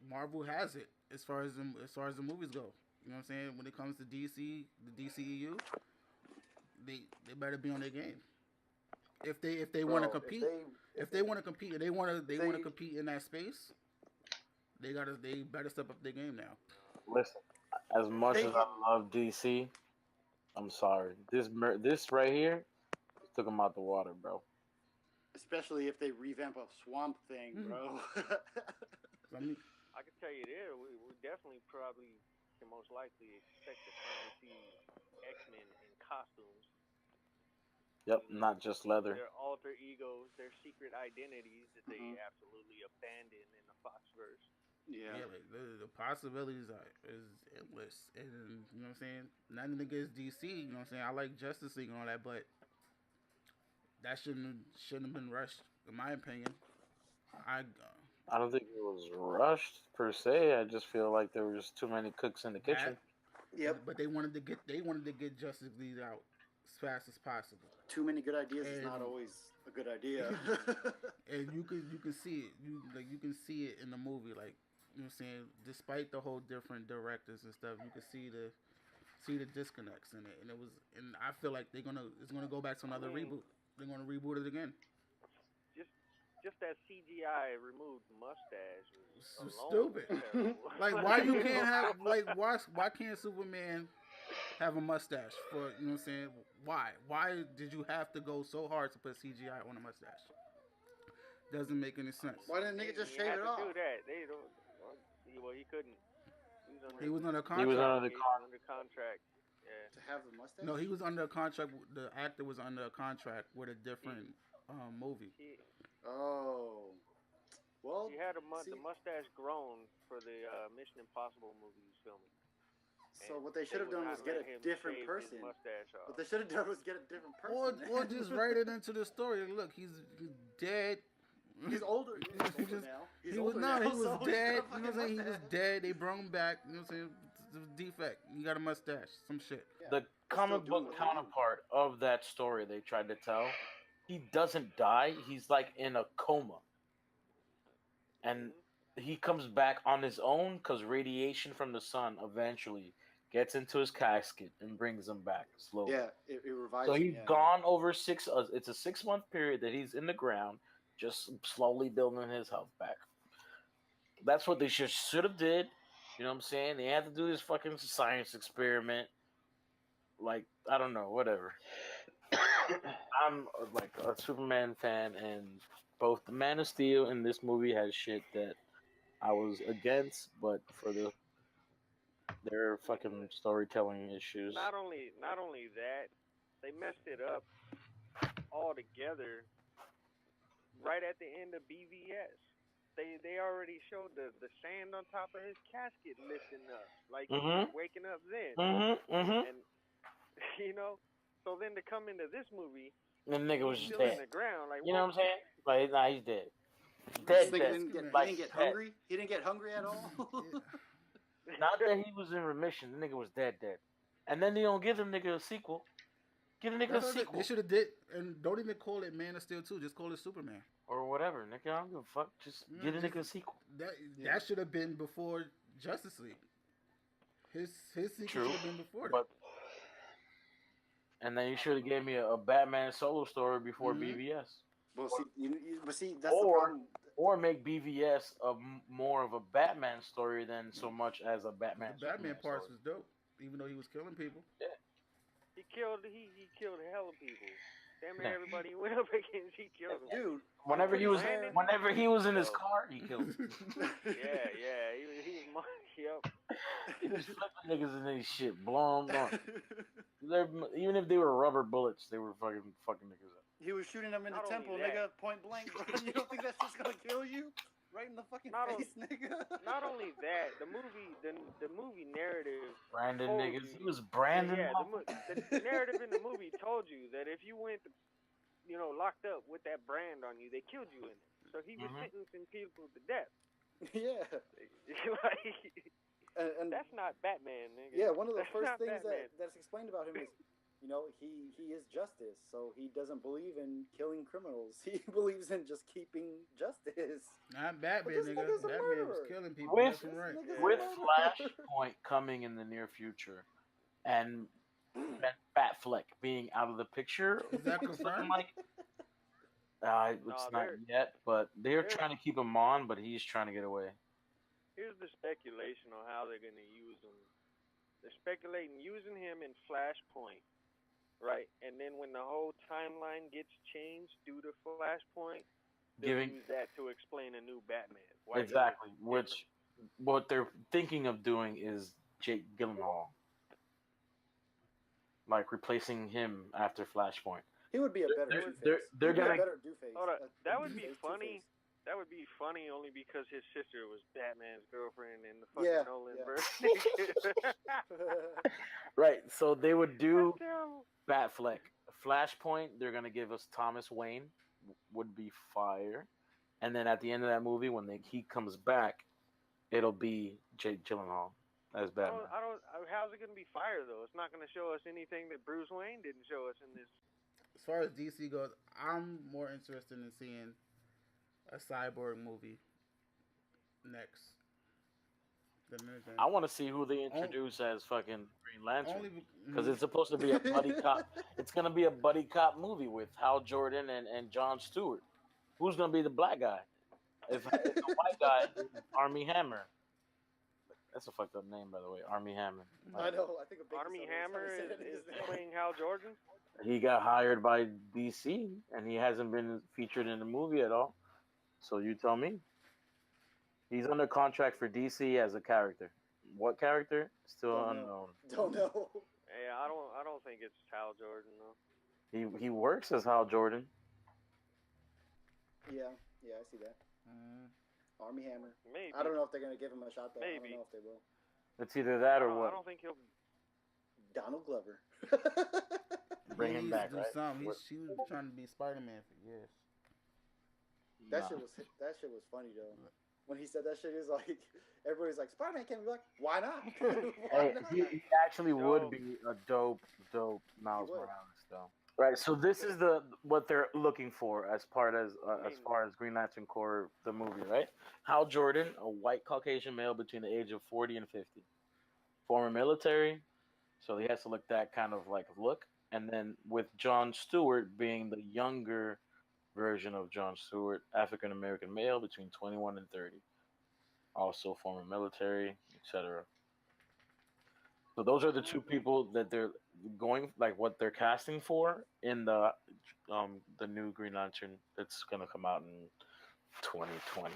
Marvel has it as far as the movies go. You know what I'm saying? When it comes to DC, the DCEU, they better be on their game. If they want to Bro, compete, if they want to compete, and they want to compete in that space, they better step up their game now. Listen, as much They as I love DC, I'm sorry. This right here took him out the water, bro. especially if they revamp a swamp thing, Mhm. bro. I mean, I can tell you there, we definitely probably can most likely expect to finally see X-Men in costumes. Yep, You know, not just leather. their alter egos, their secret identities that they Mhm. absolutely abandoned in the Foxverse. Yeah. yeah, like the possibilities is endless, and you know what I'm saying. Nothing against DC, you know what I'm saying. I like Justice League and all that, but that shouldn't have been rushed, in my opinion. I I don't think it was rushed per se. I just feel like there was too many cooks in the kitchen. that, Yep. but they wanted to get Justice League out as fast as possible, Too many good ideas is not and always a good idea. and you can see it. You can see it in the movie. Like you know what I'm saying. Despite the whole different directors and stuff, you can see the disconnects in it. And I feel like it's gonna go back to I another mean, reboot. They're gonna reboot it again. just just that CGI removed mustache alone was Stupid. terrible. Like why you can't have like why can't Superman have a mustache for you know what I'm saying? Why did you have to go so hard to put CGI on a mustache? Doesn't make any sense. Why didn't nigga just He shave had it to off? do that. They don't. Well, he couldn't. He was He was under He was contract. under the con. under contract. Yeah. To have the mustache? No, he was under a contract. The actor was under a contract with a different movie. He Oh. Well, he had see, the mustache grown for the Mission Impossible movie he was filming. so And what they should have would done not was get let a him different shave person. his mustache off. What they should have done was get a different Or person. or just write it into the story. Look, he's dead. He's older. He's He older just- now. He's he was older no, now. he was so he's dead. got a You know what I'm fucking saying? He was mustache. dead. They brought him back. You know what I'm saying? It's a defect. You got a mustache. Some shit. Yeah. The comic doing book what he counterpart of that story they tried to tell, he doesn't die. He's like in a coma, and he comes back on his own because radiation from the sun eventually gets into his casket and brings him back slowly. Yeah, it revives So him. he's Yeah. gone over six. It's a 6 month period that he's in the ground, just slowly building his health back. That's what they should have did. You know what I'm saying? They had to do this fucking science experiment. Like I don't know, whatever. I'm like a Superman fan, and both the Man of Steel and this movie has shit that I was against, but for their fucking storytelling issues. Not only that, they messed it up altogether right at the end of BVS. They already showed the sand on top of his casket lifting up, like he was Mhm. waking up then. Mhm. Mhm. And you know, so then to come into this movie, The nigga was he's just still in dead. the ground. Like You know what I'm saying? Like, nah, he's dead. This Dead, nigga dead. didn't Like, get dead. hungry. He didn't get hungry at all. Not that he was in remission. The nigga was dead, dead. And then they don't give the nigga a sequel. Give the nigga a That's what sequel. they should have did, and don't even call it Man of Steel 2. Just call it Superman. Or whatever, nigga. I don't give a fuck. Just give the nigga a sequel. That Yeah. that should have been before Justice League. His sequel True, should have been before that. but and then you should have gave me a Batman solo story before Mhm. BVS, Well, see, that's the Or- problem. or make BVS more of a Batman story than so much as a Batman. The Batman Superman parts story. was dope, even though he was killing people. he killed a hell of people. Damn near Yeah. everybody he went up against, he killed them. Dude, Whenever he was, Landon? whenever he was in his Yo. car, he killed. Him. Yeah, he was yep. He was flipping niggas in his shit, blow them up. Even if they were rubber bullets, they were fucking niggas up. He was shooting them in Not the only temple, that. nigga, point blank. Bro. You don't think that's just gonna kill you? Right in the fucking Not face, nigga. Not only that, the movie narrative Brandon told niggas, you- he was Brandon. Yeah, the narrative in the movie told you that if you went, locked up with that brand on you, they killed you in it. So he was Mhm. sentencing people to death. Yeah. Like, And that's not Batman, nigga. yeah, one of the That's first not things Batman. that's explained about him is you know, he is justice, so he doesn't believe in killing criminals. He believes in just keeping justice. Not But Batman, this nigga. nigga's a Batman was murderer. killing people With left and right. Nigga's a with murderer. Flashpoint coming in the near future, and Batfleck being out of the picture, Is that it's looking confirmed? like it's No, not yet, but they're they're- trying to keep him on, but he's trying to get away. Here's the speculation on how they're gonna use him. They're speculating using him in Flashpoint, right? And then when the whole timeline gets changed due to Flashpoint, they'll Giving use that to explain a new Batman. Why he exactly, looks which what they're thinking of doing is Jake Gyllenhaal, like replacing him after Flashpoint. He would be a better They're- Two-Face. they're He'd be gonna- a better Two-Face. Hold on. That would be Two-Face, funny. Two-Face. That would be funny only because his sister was Batman's girlfriend in the fucking Yeah, Nolan yeah. version. Right, so they would do That's terrible. Batfleck. Flashpoint, they're gonna give us Thomas Wayne, would be fire, and then at the end of that movie, when he comes back, it'll be Jake Gyllenhaal as Batman. How's it gonna be fire though? It's not gonna show us anything that Bruce Wayne didn't show us in this. As far as DC goes, I'm more interested in seeing a Cyborg movie next than anything. I want to see who they introduce as fucking Green Lantern, Only because it's supposed to be a buddy cop. It's gonna be a buddy cop movie with Hal Jordan and Jon Stewart. Who's gonna be the black guy? If the white guy is Army Hammer. That's a fucked up name, by the way, Army Hammer. I know. I think a big Army son Hammer said it is his name. playing Hal Jordan. He got hired by DC, and he hasn't been featured in the movie at all. So you tell me. He's under contract for DC as a character. What character? Still Don't know. unknown. Don't know. Yeah, I don't think it's Hal Jordan though. He works as Hal Jordan. Yeah, I see that. Army Hammer. Maybe. I don't know if they're gonna give him a shot though. I Maybe. don't know if they will. It's either that or I what. don't think he'll. Donald Glover. Bring he him needs back, to do right? something. What- He was trying to be Spider-Man for years. That Nah. shit was funny though. When he said that shit, is like everybody's like Spider-Man can't be black. Why not? Hey, Why not? he actually would be a dope Miles would. Morales, though. Right. So this is what they're looking for as far as Green Lantern Corps, the movie, right? Hal Jordan, a white Caucasian male between the age of 40 and 50, former military, so he has to look that kind of like look. And then with Jon Stewart being the younger version of Jon Stewart, African American male between 21 and 30, also former military, etc. So those are the two people that they're going, like what they're casting for in the new Green Lantern that's gonna come out in 2020.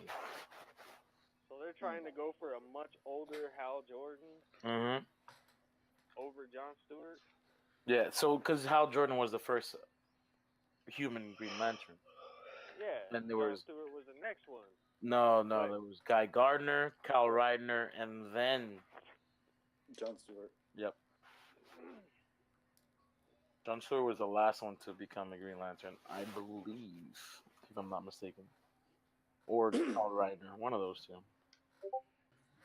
So they're trying to go for a much older Hal Jordan Mm-hmm. over Jon Stewart. Yeah. So because Hal Jordan was the first human Green Lantern. Yeah. And there Jon was- Stewart was the next one. No, Right. there was Guy Gardner, Kyle Reitner, and then Jon Stewart. yep. Jon Stewart was the last one to become a Green Lantern, I believe, if I'm not mistaken. Or Kyle Reitner, one of those two.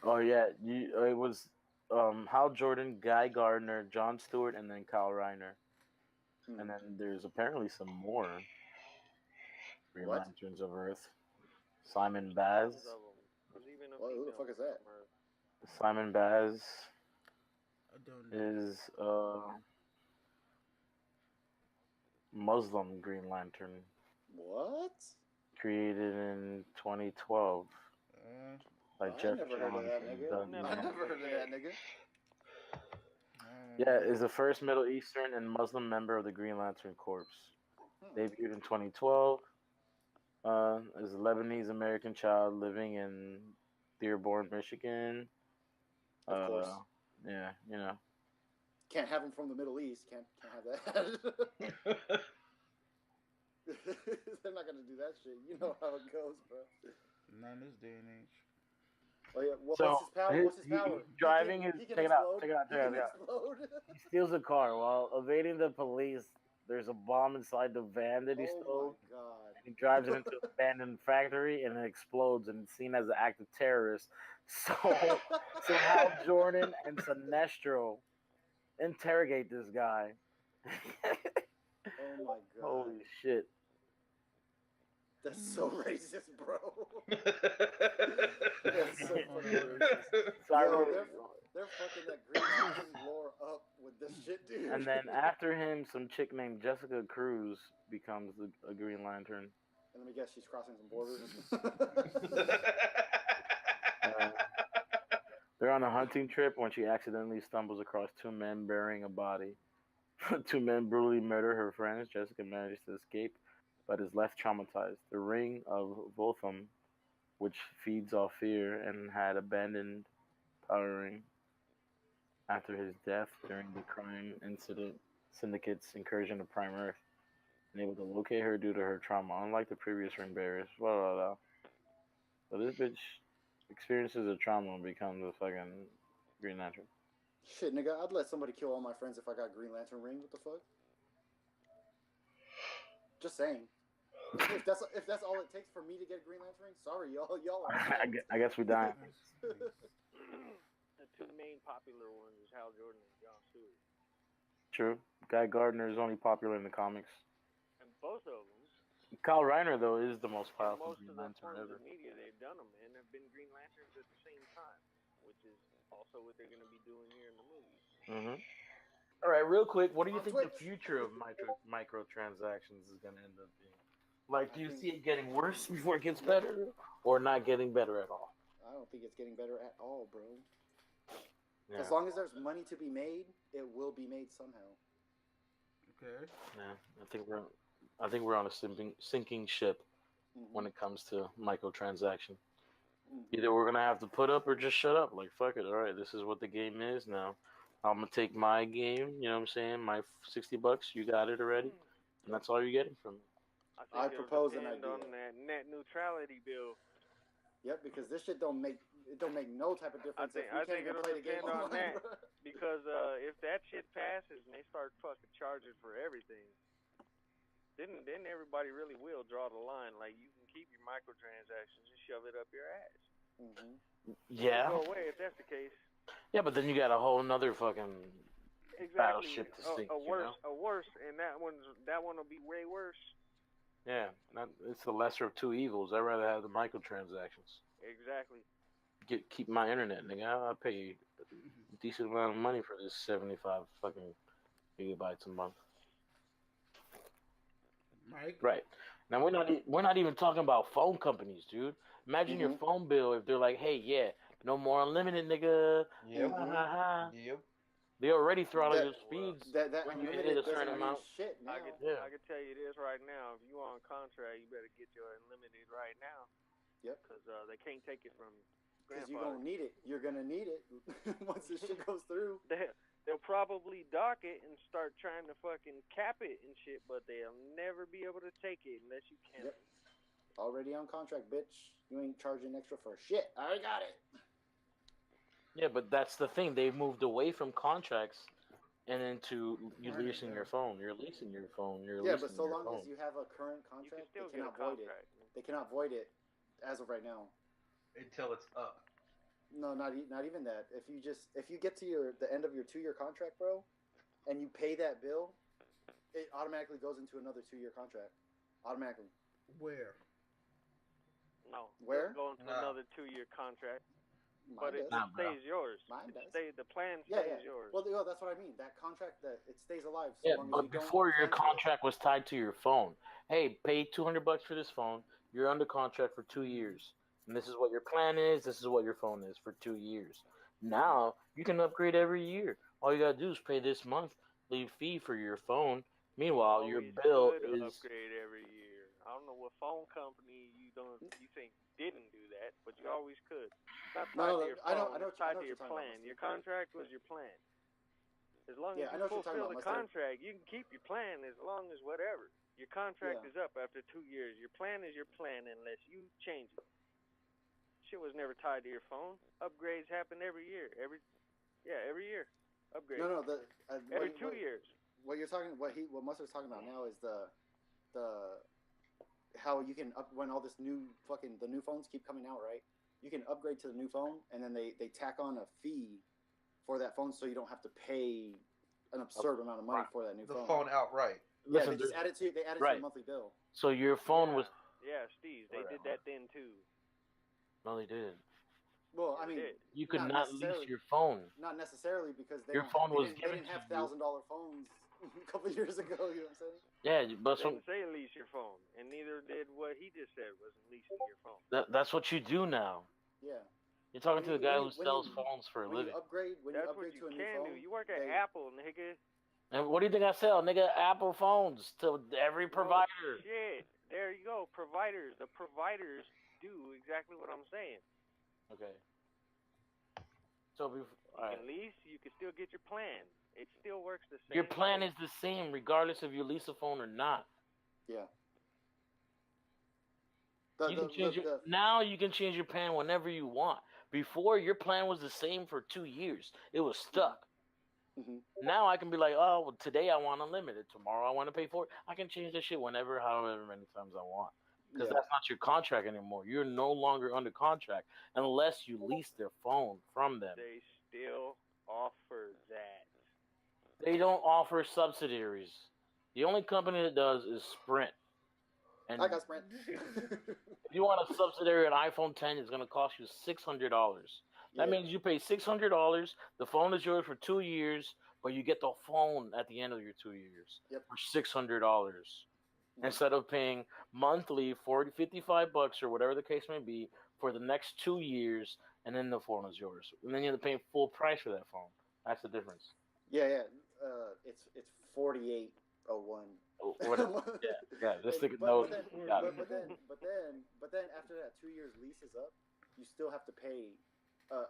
Oh yeah, it was Hal Jordan, Guy Gardner, Jon Stewart, and then Kyle Reitner. And then there's apparently some more Green What? Lanterns of Earth. Simon Baz. Tons of 'em. There's even a Well, who the female fuck is that? from Earth. Simon Baz I don't know. is Muslim Green Lantern, What? created in 2012 by I Jeff never heard of Johns that and nigga. Doug Never I Young. never heard of that nigga. Yeah, is the first Middle Eastern and Muslim member of the Green Lantern Corps. Debuted in 2012. Is a Lebanese American child living in Dearborn, Michigan. Of course. Yeah, you know. Can't have him from the Middle East. Can't have that. They're not gonna do that shit. You know how it goes, bro. Not in this day and age. Oh yeah. Well, So, what's his power? What's his he- power? he's driving He his- can check it out, explode. check it out, He check it can out. explode. He steals a car while evading the police. There's a bomb inside the van that he Oh stole. my god. He drives it into an abandoned factory and it explodes and it's seen as an act of terrorist. So Hal Jordan and Sinestro interrogate this guy Oh my god. Holy shit. That's so racist, bro. That's That's so so fucking funny. racist. So I Yo, wrote, they're fucking that Green Lantern lore up with this shit, dude. and then after him, some chick named Jessica Cruz becomes a Green Lantern. And let me guess, she's crossing some borders. They're on a hunting trip when she accidentally stumbles across two men burying a body. Two men brutally murder her friends. Jessica manages to escape, but is left traumatized. The ring of Voltham, which feeds off fear, and had abandoned powering after his death during the crime incident syndicate's incursion of Prime Earth, unable to locate her due to her trauma, unlike the previous ring bearers. Blah, blah, blah. So this bitch experiences a trauma and becomes a fucking Green Lantern. Shit, nigga, I'd let somebody kill all my friends if I got Green Lantern ring. What the fuck? Just saying. If that's all it takes for me to get a Green Lantern ring, sorry, y'all are. I guess we die. The two main popular ones is Hal Jordan and John Stewart. True. Guy Gardner is only popular in the comics. And both of them, Kyle Reiner, though, is the most in powerful most Green of the Lantern forms ever. of media they've done them in, have been Green Lanterns at the same time, which is also what they're going to be doing here in the movies. Mm-hmm. All right, real quick, what do you On think Twitch. the future of microtransactions is going to end up being? Like, do you I see it getting worse before it gets better, or not getting better at all? I don't think it's getting better at all, bro. Yeah. As long as there's money to be made, it will be made somehow. Okay. Yeah, I think we're on a sinking ship Mm-hmm. when it comes to microtransaction. Mm-hmm. Either we're gonna have to put up or just shut up. Like, fuck it. All right, this is what the game is now. I'm gonna take my game. You know what I'm saying? My $60. You got it already, and that's all you're getting from me. I think propose it'll an depend idea. on that net neutrality bill. Yep, because this shit don't make no type of difference if we I can't think even it'll play the game depend on online. that. Because if that shit passes and they start fucking charging for everything, then everybody really will draw the line. Like, you can keep your microtransactions and shove it up your ass. Mm-hmm. Yeah. It'll go away if that's the case. Yeah, but then you got a whole nother fucking battleship to sink. A worse, and that one will be way worse. Yeah, it's the lesser of two evils. I'd rather have the microtransactions. Exactly. Keep my internet, nigga. I'll pay a decent amount of money for this 75 fucking gigabytes a month. Mike? Right. Now we're not even talking about phone companies, dude. Imagine your phone bill if they're like, hey, yeah, no more unlimited, nigga. Yep. Ha, ha, ha. Yep. They already throttle your speeds That when you unlimited hit a certain doesn't mean amount. shit now. I can tell you this right now. If you on contract, you better get your unlimited right now. Yep. Because they can't take it from Because grandfather. you're gonna need it. You're gonna need it once this shit goes through. They'll probably dock it and start trying to fucking cap it and shit, but they'll never be able to take it unless you can. Yep. Already on contract, bitch. You ain't charging extra for shit. I already got it. Yeah, but that's the thing. They've moved away from contracts and into you leasing your phone. You're leasing your phone. But so long as you have a current contract, they cannot void it. They cannot void it as of right now. Until it's up. No, not even that. If you get to the end of your 2-year contract, bro, and you pay that bill, it automatically goes into another 2-year contract. Automatically. Where? No. Where? Going to another 2-year contract. Mine But it does. stays yours. Mine does. The plan stays yours. Well, that's what I mean. That contract, that it stays alive. Yeah, but before your contract was tied to your phone. Hey, pay $200 for this phone. You're under contract for 2 years, and this is what your plan is. This is what your phone is for 2 years. Now you can upgrade every year. All you gotta do is pay this monthly fee for your phone. Meanwhile, your bill is upgrade every year. I don't know what phone company you think didn't do that, but you always could. Not tied to your phone. I know tied to your plan. Your contract was your plan. As long as you fulfill the contract, you can keep your plan as long as whatever. Your contract is up after 2 years. Your plan is your plan unless you change it. Shit was never tied to your phone. Upgrades happen every year. Every year. Upgrades. No. Every 2 years. What you're talking, what Mustard's talking about now is the how you can when all this new the new phones keep coming out, right? You can upgrade to the new phone, and then they tack on a fee for that phone, so you don't have to pay an absurd amount of money for that new The phone. phone outright. Yeah, Listen, they just added to they added to right. the monthly bill. So your phone was Yeah, Steve, they did that then too. no, they didn't. Well, I They mean, did. You could Not not lease necessarily. your phone. not necessarily because they Your don't. phone They was didn't, they given didn't have to you. $1,000 phones a couple of years ago. You know what I'm saying? Yeah, but They didn't say lease your phone, and neither did what he just said was leasing your phone. that's what you do now. Yeah. You're talking to the guy who when sells you- phones for a When living. you upgrade, That's what to you a new can phone, do. You work at they- Apple, nigga. And what do you think I sell, nigga? Apple phones to every provider. Oh, shit. There you go. Providers. The providers do exactly what I'm saying. Okay. So You can lease. You can still get your plan. It still works the same. your plan way. is the same regardless if you lease a phone or not. Yeah. Now you can change your plan whenever you want. Before, your plan was the same for 2 years. It was stuck. Mm-hmm. Now I can be like, oh, well, today I want unlimited. Tomorrow I want to pay for it. I can change that shit whenever, however many times I want. Because that's not your contract anymore. You're no longer under contract unless you lease their phone from them. They still offer that. They don't offer subsidiaries. The only company that does is Sprint. And I got Sprint. if you want a subsidiary an iPhone 10, it's going to cost you $600. That means you pay $600. The phone is yours for 2 years, but you get the phone at the end of your 2 years for $600 instead of paying monthly $55 or whatever the case may be for the next 2 years, and then the phone is yours. And then you have to pay full price for that phone. That's the difference. Yeah. It's 4801. Yeah. Just think but, note. but then after that 2 years lease is up, you still have to pay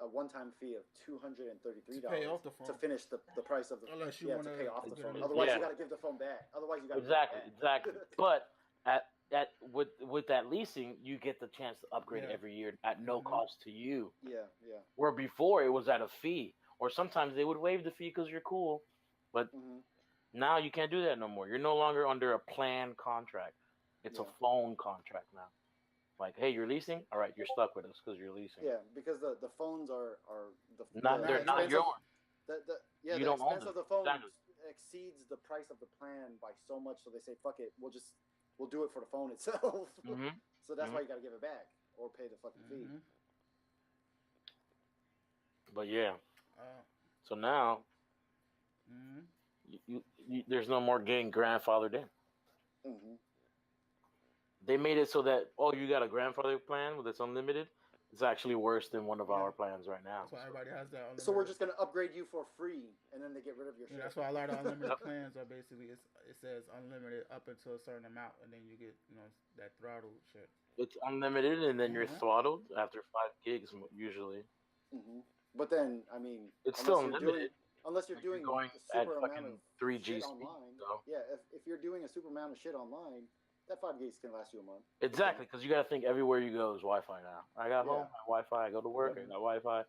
a one-time fee of $233 pay off the phone. to finish the price of the Unless you to wanna pay off the phone. get Otherwise, Yeah. you got to give the phone back. Otherwise, you got to Exactly. But with that leasing, you get the chance to upgrade every year at no cost to you. Yeah. Where before it was at a fee, or sometimes they would waive the fee because you're cool, but now you can't do that no more. You're no longer under a planned contract. It's a phone contract now. Like, hey, you're leasing? All right, you're stuck with us because you're leasing. Yeah, because the phones are They're not yours. The You don't own expense them. of the phone Exactly. exceeds the price of the plan by so much, so they say, fuck it, we'll do it for the phone itself. So that's why you got to give it back or pay the fucking fee. But yeah, so now you there's no more getting grandfathered in. They made it so that you got a grandfather plan that's unlimited. It's actually worse than one of our plans right now. That's why everybody has that unlimited. So we're just gonna upgrade you for free, and then they get rid of your shit. That's why a lot of unlimited plans are basically it says unlimited up until a certain amount, and then you get that throttle shit. It's unlimited, and then you're throttled after 5 gigs usually. But then, I mean, it's still unlimited. Unless you're doing going a super at amount of 3G shit speed, online. so. Yeah, if you're doing a super amount of shit online, that 5 gigs can last you a month. Exactly, because you got to think everywhere you go is Wi-Fi now. I got home, I have Wi-Fi. I go to work, I got Wi-Fi.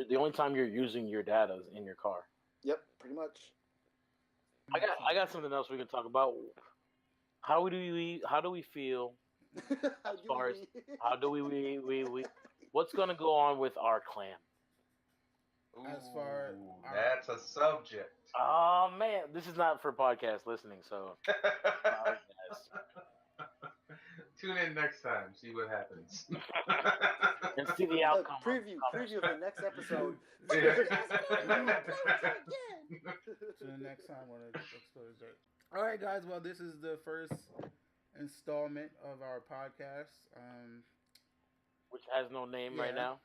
The only time you're using your data is in your car. Yep, pretty much. I got something else we can talk about. How do we feel as far as how do we what's gonna go on with our clan? As far that's a subject. Oh man, this is not for podcast listening, so Tune in next time, see what happens. And see the outcome. Preview of the next episode. to the next time when it explodes. All right, guys. Well, this is the first installment of our podcast, which has no name right now.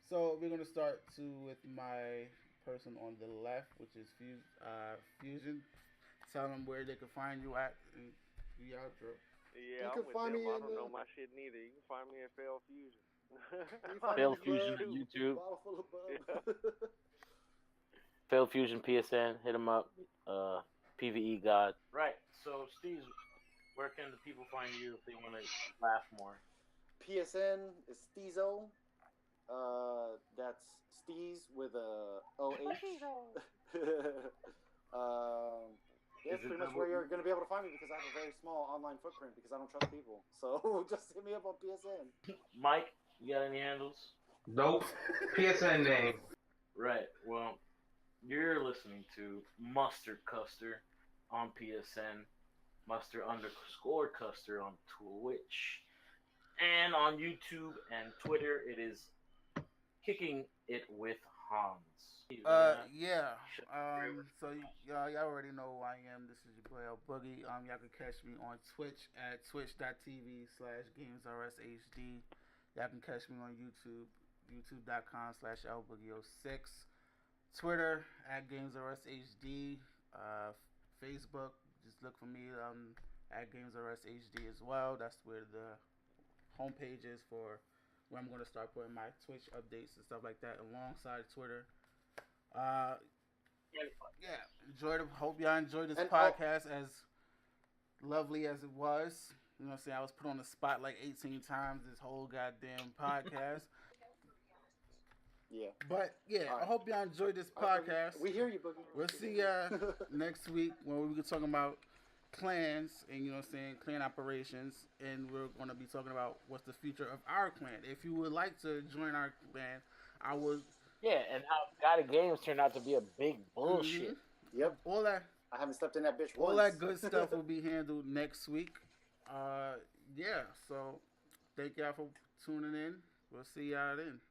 So we're gonna start with my person on the left, which is Fusion. Tell them where they can find you at and the outro. Yeah, you can find me. I don't know my shit neither. You can find me at Fail Fusion. Fail Fusion on YouTube. Fail Fusion PSN. Hit them up. PVE God. Right. So, Steve, where can the people find you if they want to laugh more? PSN is Steezo. That's Steez with a OH. That's pretty much where you're going to be able to find me because I have a very small online footprint because I don't trust people. So just hit me up on PSN. Mike, you got any handles? Nope. PSN name. Right. Well, You're listening to Mustard Custer on PSN, Mustard_Custer on Twitch, and on YouTube and Twitter. It is Kicking It with Hans. Yeah. Y'all already know who I am. This is your boy LBoogie. Y'all can catch me on Twitch at twitch.tv/GamesRSHD. Y'all can catch me on YouTube, youtube.com/LBoogie06. Twitter at GamesRSHD. Facebook, just look for me at GamesRSHD as well. That's where the homepage is for where I'm going to start putting my Twitch updates and stuff like that alongside Twitter. Yeah, hope y'all enjoyed this podcast as lovely as it was. You know what I'm saying? I was put on the spot like 18 times this whole goddamn podcast. Yeah. But yeah, All right. I hope y'all enjoyed this podcast. We hear you, Boogie. We'll see y'all next week when we're talking about clans and, you know what I'm saying, clan operations, and we're going to be talking about what's the future of our clan. If you would like to join our clan, I would. Yeah, and how God of Games turned out to be a big bullshit. Mm-hmm. Yep. All that. I haven't slept in that bitch All once. that good stuff will be handled next week. Yeah, so thank y'all for tuning in. We'll see y'all then.